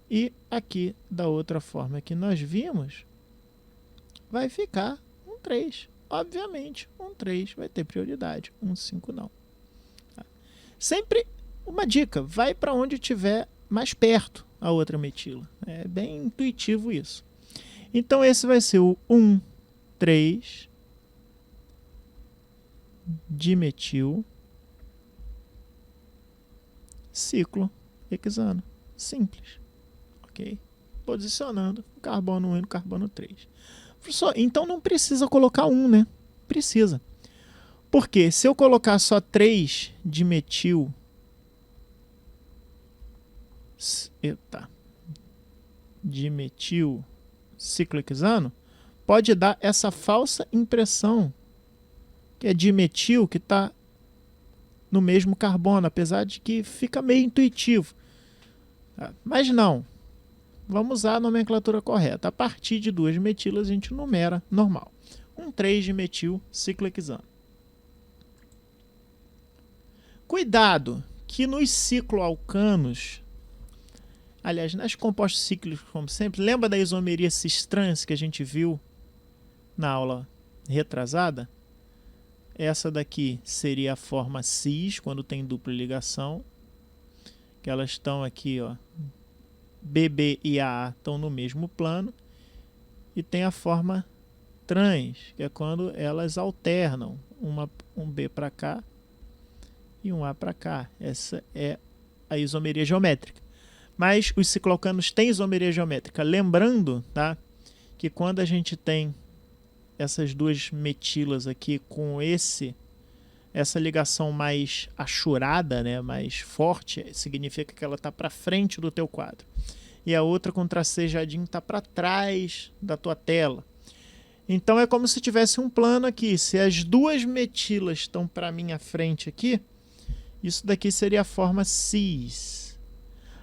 E aqui, da outra forma que nós vimos, vai ficar 1, 3. Obviamente, 1, 3 vai ter prioridade. 1, 5 não. Sempre uma dica, vai para onde estiver mais perto a outra metila. É bem intuitivo isso. Então esse vai ser o 1, 3 dimetil ciclo hexano. Simples. Ok? Posicionando o carbono 1 e o carbono 3. Professor, então não precisa colocar 1, né? Precisa. Porque se eu colocar só 3 dimetil dimetil ciclohexano, pode dar essa falsa impressão que é dimetil que está no mesmo carbono, apesar de que fica meio intuitivo. Mas não. Vamos usar a nomenclatura correta. A partir de 2 metilas a gente numera normal. 1, 3 dimetil ciclohexano. Cuidado que nos cicloalcanos, aliás, nas compostos cíclicos, como sempre, lembra da isomeria cis-trans que a gente viu na aula retrasada? Essa daqui seria a forma cis, quando tem dupla ligação. Que elas estão aqui, ó, BB e AA estão no mesmo plano. E tem a forma trans, que é quando elas alternam, um B para cá e um A para cá. Essa é a isomeria geométrica. Mas os cicloalcanos têm isomeria geométrica. Lembrando, tá, que quando a gente tem essas duas metilas aqui com essa ligação mais achurada, né, mais forte, significa que ela está para frente do teu quadro. E a outra com tracejadinho está para trás da tua tela. Então é como se tivesse um plano aqui. Se as duas metilas estão para minha frente aqui, isso daqui seria a forma cis.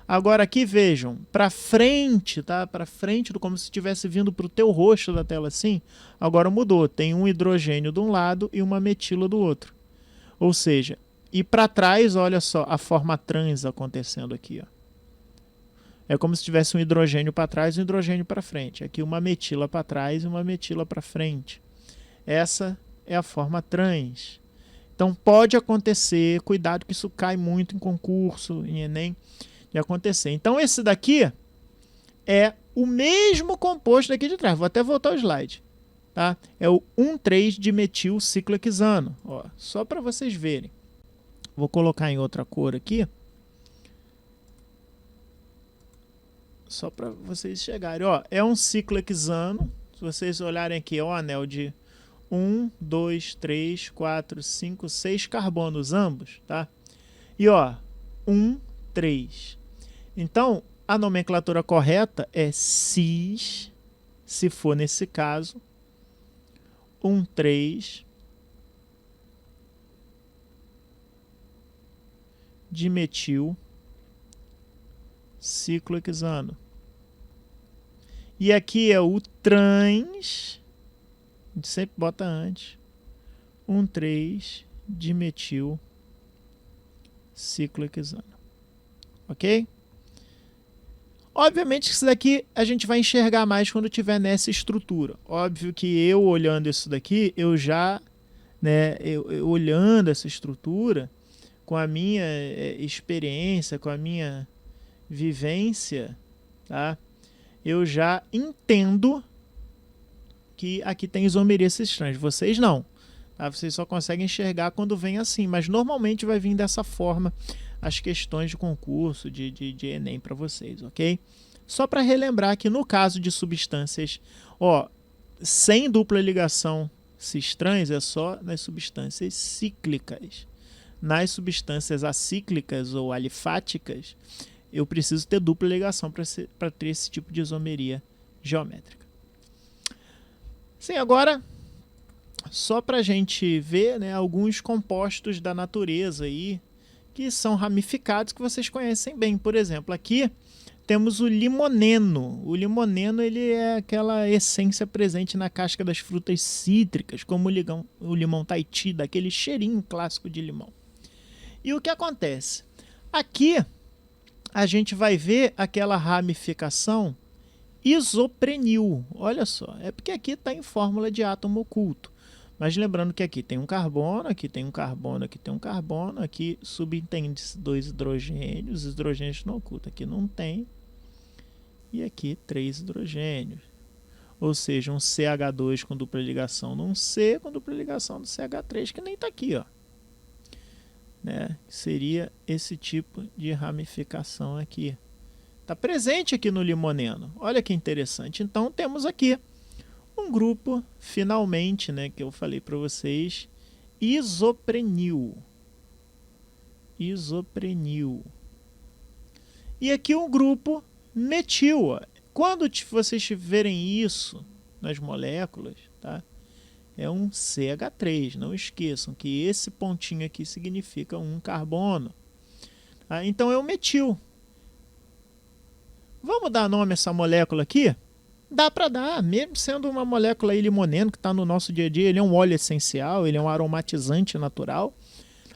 Agora aqui vejam, para frente, tá? Para frente, como se estivesse vindo para o teu rosto da tela assim, agora mudou. Tem um hidrogênio de um lado e uma metila do outro. Ou seja, e para trás, olha só, a forma trans acontecendo aqui, ó. É como se tivesse um hidrogênio para trás e um hidrogênio para frente. Aqui uma metila para trás e uma metila para frente. Essa é a forma trans. Então pode acontecer, cuidado que isso cai muito em concurso, em Enem, de acontecer. Então esse daqui é o mesmo composto daqui de trás. Vou até voltar ao slide. Tá? É o 1,3 dimetil ciclohexano. Ó, só para vocês verem. Vou colocar em outra cor aqui. Só para vocês chegarem. Ó, é um ciclohexano. Se vocês olharem aqui, é um anel de 1, 2, 3, 4, 5, 6 carbonos ambos. Tá? E ó, 1, 3. Então, a nomenclatura correta é cis, se for nesse caso, 1, 3 dimetil ciclohexano. E aqui é o trans, a gente sempre bota antes, 1, 3 dimetil ciclohexano. Ok? Obviamente que isso daqui a gente vai enxergar mais quando tiver nessa estrutura. Óbvio que eu olhando isso daqui, eu já, né, eu olhando essa estrutura, com a minha experiência, com a minha vivência, tá? Eu já entendo que aqui tem isomeria cis-trans. Vocês não. Tá? Vocês só conseguem enxergar quando vem assim, mas normalmente vai vir dessa forma as questões de concurso, de Enem para vocês, ok? Só para relembrar que no caso de substâncias, sem dupla ligação cis-trans é só nas substâncias cíclicas. Nas substâncias acíclicas ou alifáticas, eu preciso ter dupla ligação para ter esse tipo de isomeria geométrica. Sim, agora, só para a gente ver, né, alguns compostos da natureza aí, que são ramificados, que vocês conhecem bem. Por exemplo, aqui temos o limoneno. O limoneno ele é aquela essência presente na casca das frutas cítricas, como o limão Tahiti, daquele cheirinho clássico de limão. E o que acontece? Aqui a gente vai ver aquela ramificação isoprenil. Olha só, é porque aqui está em fórmula de átomo oculto. Mas lembrando que aqui tem um carbono, aqui tem um carbono, aqui tem um carbono, aqui subentende-se 2 hidrogênios, os hidrogênios não ocultam, aqui não tem, e aqui 3 hidrogênios. Ou seja, um CH2 com dupla ligação num C, com dupla ligação do CH3, que nem está aqui, ó. Né? Seria esse tipo de ramificação aqui. Está presente aqui no limoneno. Olha que interessante. Então temos aqui um grupo, finalmente, né, que eu falei para vocês, isoprenil. Isoprenil. E aqui um grupo metil. Quando vocês verem isso nas moléculas, tá? É um CH3. Não esqueçam que esse pontinho aqui significa um carbono. Tá? Então é o metil. Vamos dar nome a essa molécula aqui? Dá para dar, mesmo sendo uma molécula aí limoneno que está no nosso dia a dia, ele é um óleo essencial, ele é um aromatizante natural.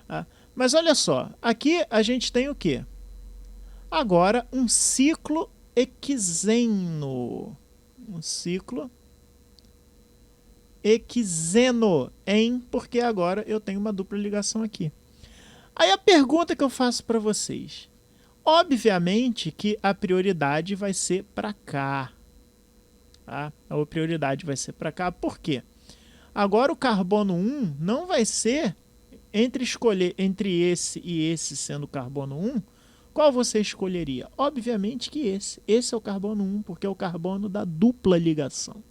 Tá? Mas olha só, aqui a gente tem o quê? Agora um ciclo hexeno. Um ciclo hexeno, porque agora eu tenho uma dupla ligação aqui. Aí a pergunta que eu faço para vocês, obviamente que a prioridade vai ser para cá. Tá? A prioridade vai ser para cá, por quê? Agora o carbono 1 não vai ser, entre escolher entre esse e esse sendo carbono 1, qual você escolheria? Obviamente que esse. Esse é o carbono 1, porque é o carbono da dupla ligação.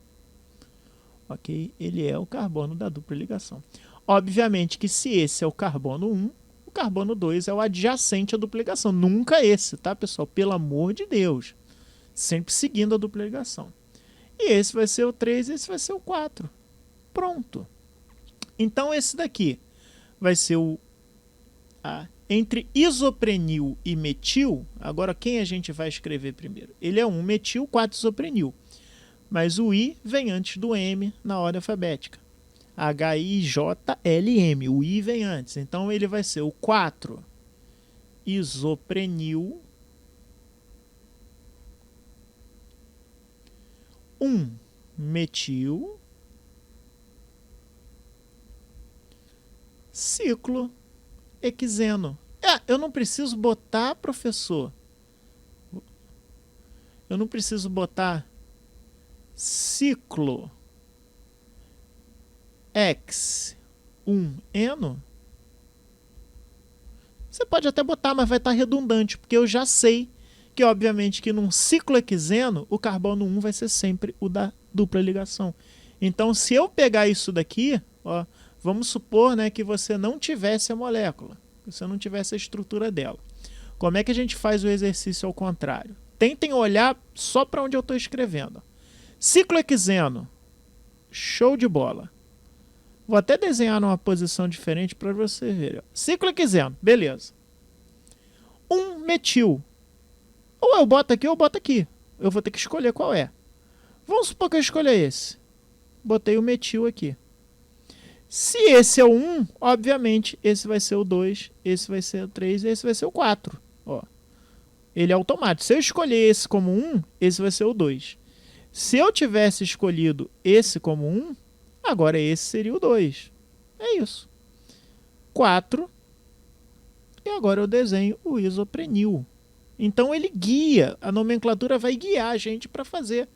Ok? Ele é o carbono da dupla ligação. Obviamente que se esse é o carbono 1, o carbono 2 é o adjacente à dupla ligação. Nunca esse, tá, pessoal? Pelo amor de Deus. Sempre seguindo a dupla ligação. E esse vai ser o 3 e esse vai ser o 4. Pronto. Então esse daqui vai ser o... entre isoprenil e metil, agora quem a gente vai escrever primeiro? Ele é 1 metil, 4 isoprenil. Mas o I vem antes do M na ordem alfabética. HIJLM, o I vem antes. Então ele vai ser o 4 isoprenil, 1 metil, ciclo hexeno. Eu não preciso botar, professor. Eu não preciso botar ciclo X1-eno. Você pode até botar, mas vai estar redundante, porque eu já sei que, obviamente, que num ciclo hexeno, o carbono 1 vai ser sempre o da dupla ligação. Então, se eu pegar isso daqui, ó, vamos supor, né, que você não tivesse a molécula, que você não tivesse a estrutura dela. Como é que a gente faz o exercício ao contrário? Tentem olhar só para onde eu estou escrevendo. Ciclo hexeno, show de bola. Vou até desenhar numa posição diferente para você ver. Ciclo hexeno, beleza. 1 metil. Ou eu boto aqui ou eu boto aqui. Eu vou ter que escolher qual é. Vamos supor que eu escolha esse. Botei o metil aqui. Se esse é o 1, obviamente, esse vai ser o 2, esse vai ser o 3 e esse vai ser o 4. Ó. Ele é automático. Se eu escolher esse como 1, esse vai ser o 2. Se eu tivesse escolhido esse como 1, agora esse seria o 2. É isso. 4. E agora eu desenho o isoprenil. Então ele guia, a nomenclatura vai guiar a gente para fazer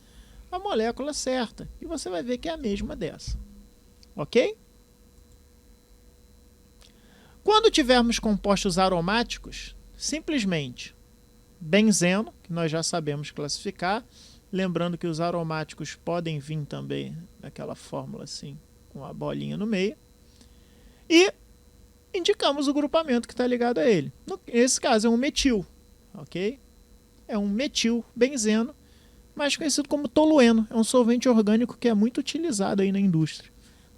a molécula certa. E você vai ver que é a mesma dessa. Ok? Quando tivermos compostos aromáticos, simplesmente benzeno, que nós já sabemos classificar, lembrando que os aromáticos podem vir também naquela fórmula assim, com a bolinha no meio, e indicamos o grupamento que está ligado a ele. Nesse caso é um metil, ok? É um metilbenzeno, mais conhecido como tolueno. É um solvente orgânico que é muito utilizado aí na indústria.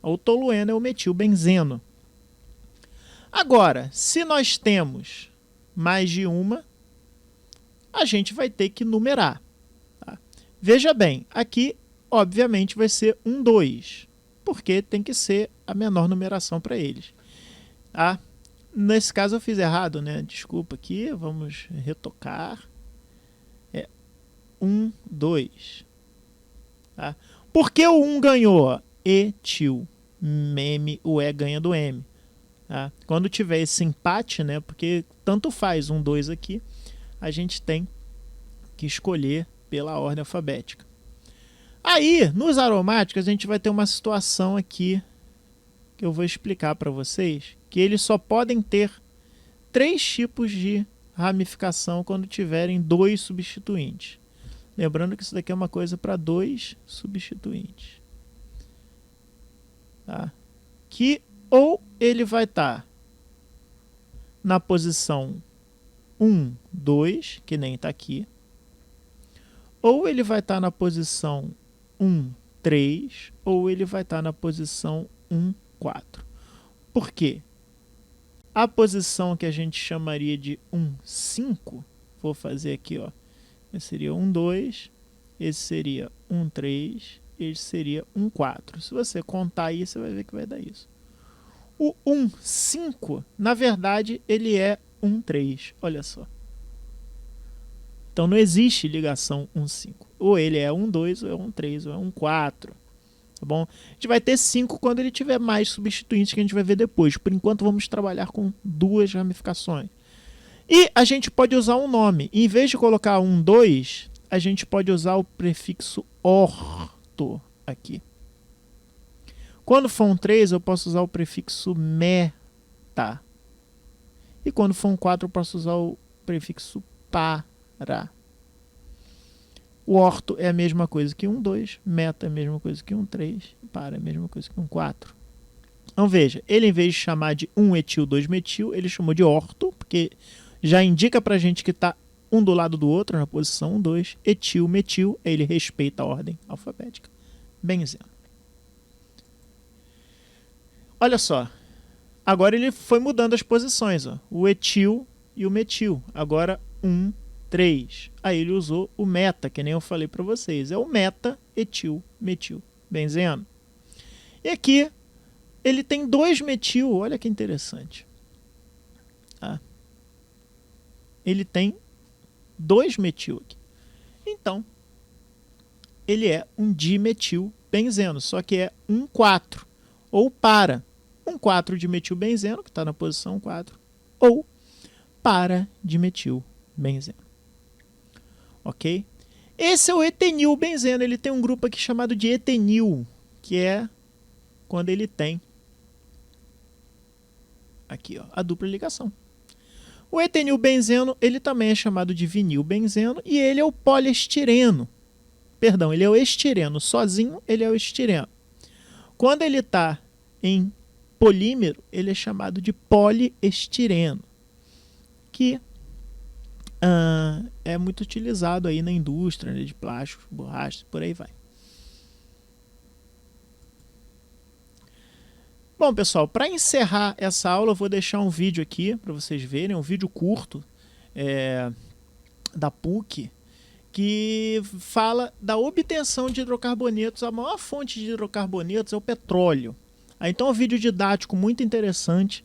O tolueno é o metilbenzeno. Agora, se nós temos mais de uma, a gente vai ter que numerar. Tá? Veja bem, aqui obviamente vai ser 1, 2, porque tem que ser a menor numeração para eles. Tá? Nesse caso eu fiz errado, né? Desculpa aqui, vamos retocar. 1, 2. Tá? Por que o 1 ganhou? Etil. M, o E ganha do M. Tá? Quando tiver esse empate, né? Porque tanto faz 1, 2 aqui, a gente tem que escolher pela ordem alfabética. Aí, nos aromáticos, a gente vai ter uma situação aqui que eu vou explicar para vocês, que eles só podem ter 3 tipos de ramificação quando tiverem 2 substituintes. Lembrando que isso daqui é uma coisa para 2 substituintes. Tá? Que ou ele vai estar na posição 1, 2, que nem está aqui, ou ele vai estar na posição 1, 3, ou ele vai estar na posição 1, 4. Por quê? A posição que a gente chamaria de 1, 5, vou fazer aqui, ó. Esse seria 1, 2, esse seria 1, 3, esse seria 1, 4. Se você contar aí, você vai ver que vai dar isso. O 1, 5, na verdade, ele é 1, 3. Olha só. Então não existe ligação 1, 5. Ou ele é 1, 2, ou é 1, 3, ou é 1, 4. Tá bom? A gente vai ter 5 quando ele tiver mais substituintes que a gente vai ver depois. Por enquanto vamos trabalhar com 2 ramificações. E a gente pode usar um nome. Em vez de colocar 1, 2, a gente pode usar o prefixo orto aqui. Quando for um 3, eu posso usar o prefixo meta. E quando for um 4, eu posso usar o prefixo para. O orto é a mesma coisa que um 2, meta é a mesma coisa que um 3, para é a mesma coisa que um 4. Então veja, ele em vez de chamar de 1 etil, 2 metil, ele chamou de orto, porque já indica pra gente que está um do lado do outro, na posição 1, 2, etil, metil, ele respeita a ordem alfabética. Benzeno. Olha só, agora ele foi mudando as posições, ó. O etil e o metil. Agora 1, 3. Aí ele usou o meta, que nem eu falei para vocês. É o meta, etil, metil, benzeno. E aqui ele tem 2 metil, olha que interessante. Tá? Ele tem 2 metil aqui. Então, ele é um dimetil benzeno, só que é 1, 4. Ou para 1, 4 dimetil benzeno, que está na posição 4, ou para dimetil benzeno. Ok? Esse é o etenilbenzeno. Ele tem um grupo aqui chamado de etenil, que é quando ele tem aqui, ó, a dupla ligação. O etenilbenzeno, ele também é chamado de vinilbenzeno e ele é o poliestireno. Perdão, ele é o estireno. Sozinho, ele é o estireno. Quando ele está em polímero, ele é chamado de poliestireno, que é muito utilizado aí na indústria, né, de plástico, borracha, por aí vai. Bom, pessoal, para encerrar essa aula, eu vou deixar um vídeo aqui para vocês verem, um vídeo curto da PUC, que fala da obtenção de hidrocarbonetos. A maior fonte de hidrocarbonetos é o petróleo. Então é um vídeo didático muito interessante,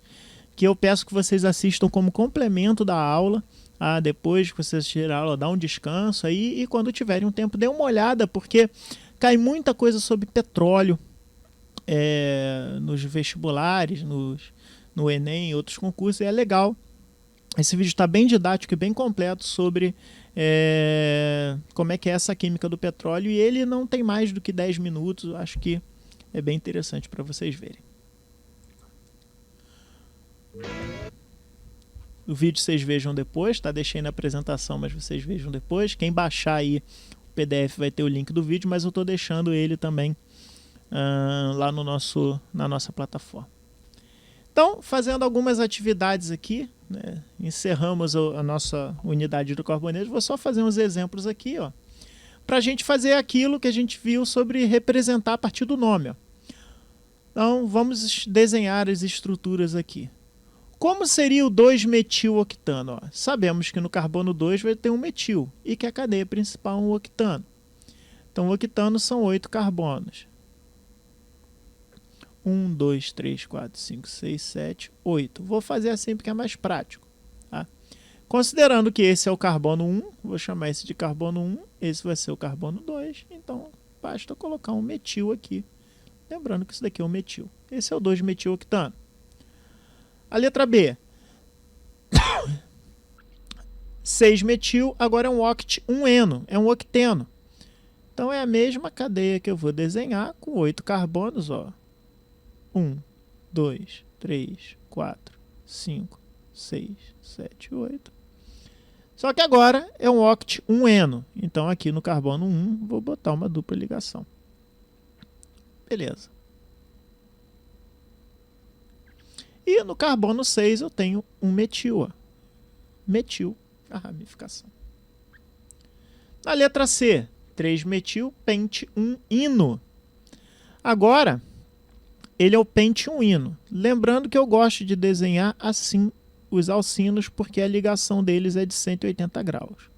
que eu peço que vocês assistam como complemento da aula. Depois que vocês assistirem a aula, dá um descanso aí, e quando tiverem um tempo, dê uma olhada, porque cai muita coisa sobre petróleo nos vestibulares, no Enem e outros concursos, e é legal. Esse vídeo está bem didático e bem completo sobre como é que é essa química do petróleo, e ele não tem mais do que 10 minutos, acho que é bem interessante para vocês verem. O vídeo vocês vejam depois, tá? Deixei na apresentação, mas vocês vejam depois. Quem baixar aí o PDF vai ter o link do vídeo, mas eu estou deixando ele também lá no na nossa plataforma. Então, fazendo algumas atividades aqui, né, encerramos a nossa unidade do carboneiro. Vou só fazer uns exemplos aqui, para a gente fazer aquilo que a gente viu sobre representar a partir do nome. Ó. Então, vamos desenhar as estruturas aqui. Como seria o 2-metiloctano? Sabemos que no carbono 2 vai ter um metil e que a cadeia principal é um octano. Então, o octano são 8 carbonos. 1, 2, 3, 4, 5, 6, 7, 8. Vou fazer assim porque é mais prático. Tá? Considerando que esse é o carbono 1, vou chamar esse de carbono 1, esse vai ser o carbono 2, então basta colocar um metil aqui. Lembrando que isso daqui é um metil. Esse é o 2-metiloctano. A letra B. 6-metil, agora é um oct, um eno, é um octeno. Então é a mesma cadeia que eu vou desenhar com 8 carbonos, ó. 1, 2, 3, 4, 5, 6, 7, 8. Só que agora é um oct, um eno. Então aqui no carbono 1 vou botar uma dupla ligação. Beleza. E no carbono 6 eu tenho um metil. Ó. Metil, a ramificação. Na letra C, 3-metil, pente, um ino. Agora, ele é o pente um ino. Lembrando que eu gosto de desenhar assim os alcinos, porque a ligação deles é de 180 graus.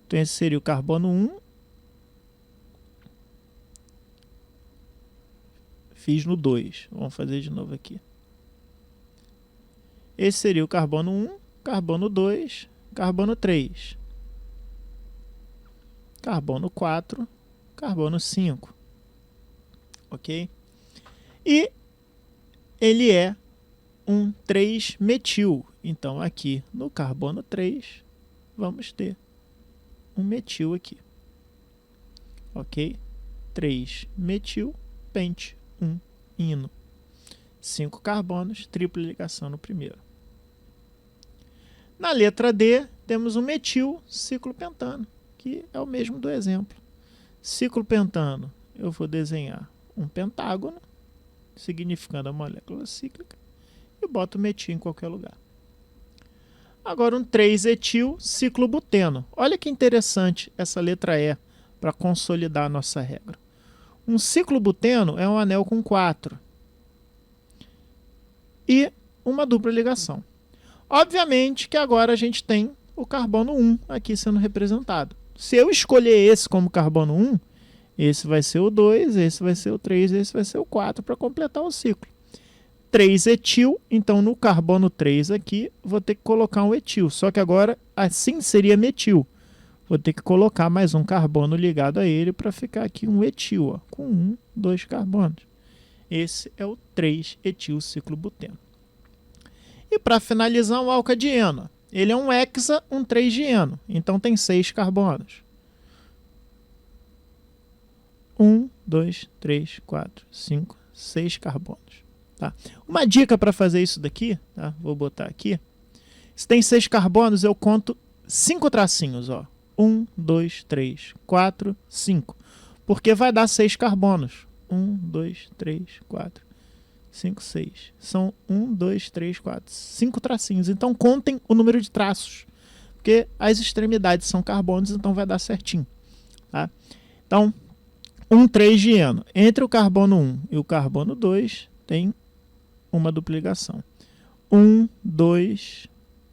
Então esse seria o carbono 1. Fiz no 2. Vamos fazer de novo aqui. Esse seria o carbono 1, carbono 2, carbono 3. Carbono 4, carbono 5. Ok? E ele é um 3-metil. Então, aqui no carbono 3, vamos ter um metil aqui. Ok? 3-metil, pente, 1 ino. 5 carbonos, tripla ligação no primeiro. Na letra D, temos um metil ciclopentano, que é o mesmo do exemplo. Ciclopentano, eu vou desenhar um pentágono, significando a molécula cíclica, e boto metil em qualquer lugar. Agora um 3-etil ciclobuteno. Olha que interessante essa letra E para consolidar a nossa regra. Um ciclobuteno é um anel com 4 e uma dupla ligação. Obviamente que agora a gente tem o carbono 1 aqui sendo representado. Se eu escolher esse como carbono 1, esse vai ser o 2, esse vai ser o 3, esse vai ser o 4 para completar o ciclo. 3-etil, então no carbono 3 aqui, vou ter que colocar um etil. Só que agora, assim seria metil. Vou ter que colocar mais um carbono ligado a ele para ficar aqui um etil, ó, com 2 carbonos. Esse é o 3-etil ciclobuteno. E para finalizar, um alcadieno. Ele é um hexa, um 3-dieno. Então tem 6 carbonos. 1, 2, 3, 4, 5, 6 carbonos. Tá? Uma dica para fazer isso daqui, tá? Vou botar aqui. Se tem 6 carbonos, eu conto 5 tracinhos. Ó. 1, 2, 3, 4, 5. Porque vai dar 6 carbonos. 1, 2, 3, 4, 5, 6. São 1, 2, 3, 4, 5 tracinhos. Então contem o número de traços. Porque as extremidades são carbonos, então vai dar certinho. Tá? Então, um 3-dieno. Entre o carbono 1 e o carbono 2 tem uma dupla ligação. 1, 2,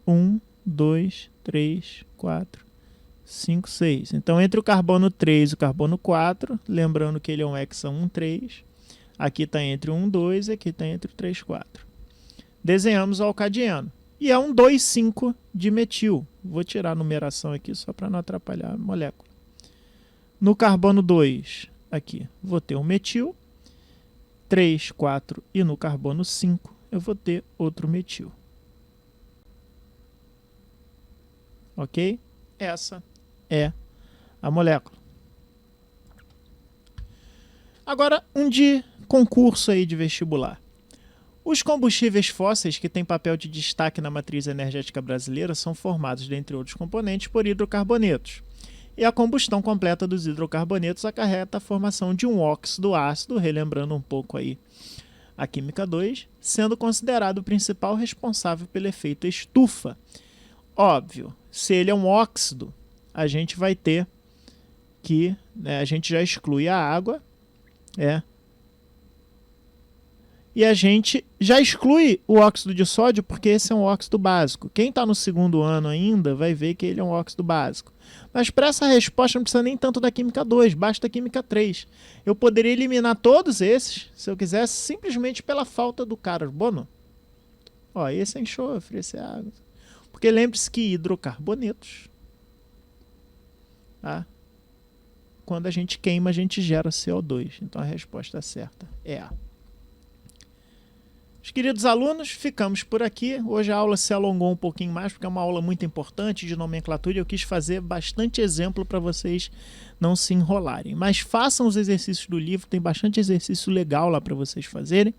1, 2, 3, 4, 5, 6. Então, entre o carbono 3 e o carbono 4, lembrando que ele é um hexa 1, 3, aqui está entre o 1, 2 e aqui está entre o 3, 4. Desenhamos o alcadieno. E é um 2, 5 de metil. Vou tirar a numeração aqui só para não atrapalhar a molécula. No carbono 2, aqui, vou ter um metil. 3, 4 e no carbono 5 eu vou ter outro metil. Ok? Essa é a molécula. Agora, um de concurso aí de vestibular. Os combustíveis fósseis que têm papel de destaque na matriz energética brasileira são formados, dentre outros componentes, por hidrocarbonetos. E a combustão completa dos hidrocarbonetos acarreta a formação de um óxido ácido, relembrando um pouco aí a Química 2, sendo considerado o principal responsável pelo efeito estufa. Óbvio, se ele é um óxido, a gente vai ter que, a gente já exclui a água, e a gente já exclui o óxido de sódio porque esse é um óxido básico. Quem está no segundo ano ainda vai ver que ele é um óxido básico. Mas para essa resposta não precisa nem tanto da Química 2, basta a Química 3. Eu poderia eliminar todos esses, se eu quisesse, simplesmente pela falta do carbono. Ó, esse é enxofre, esse é água. Porque lembre-se que hidrocarbonetos, tá? Quando a gente queima, a gente gera CO2. Então a resposta certa é A. Meus queridos alunos, ficamos por aqui. Hoje a aula se alongou um pouquinho mais, porque é uma aula muito importante de nomenclatura e eu quis fazer bastante exemplo para vocês não se enrolarem. Mas façam os exercícios do livro, tem bastante exercício legal lá para vocês fazerem.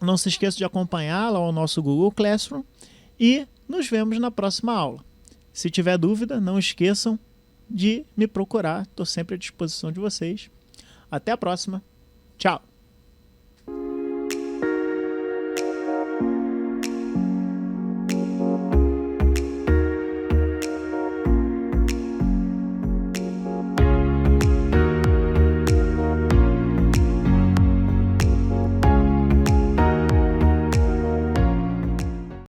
Não se esqueça de acompanhar lá o nosso Google Classroom e nos vemos na próxima aula. Se tiver dúvida, não esqueçam de me procurar, estou sempre à disposição de vocês. Até a próxima. Tchau!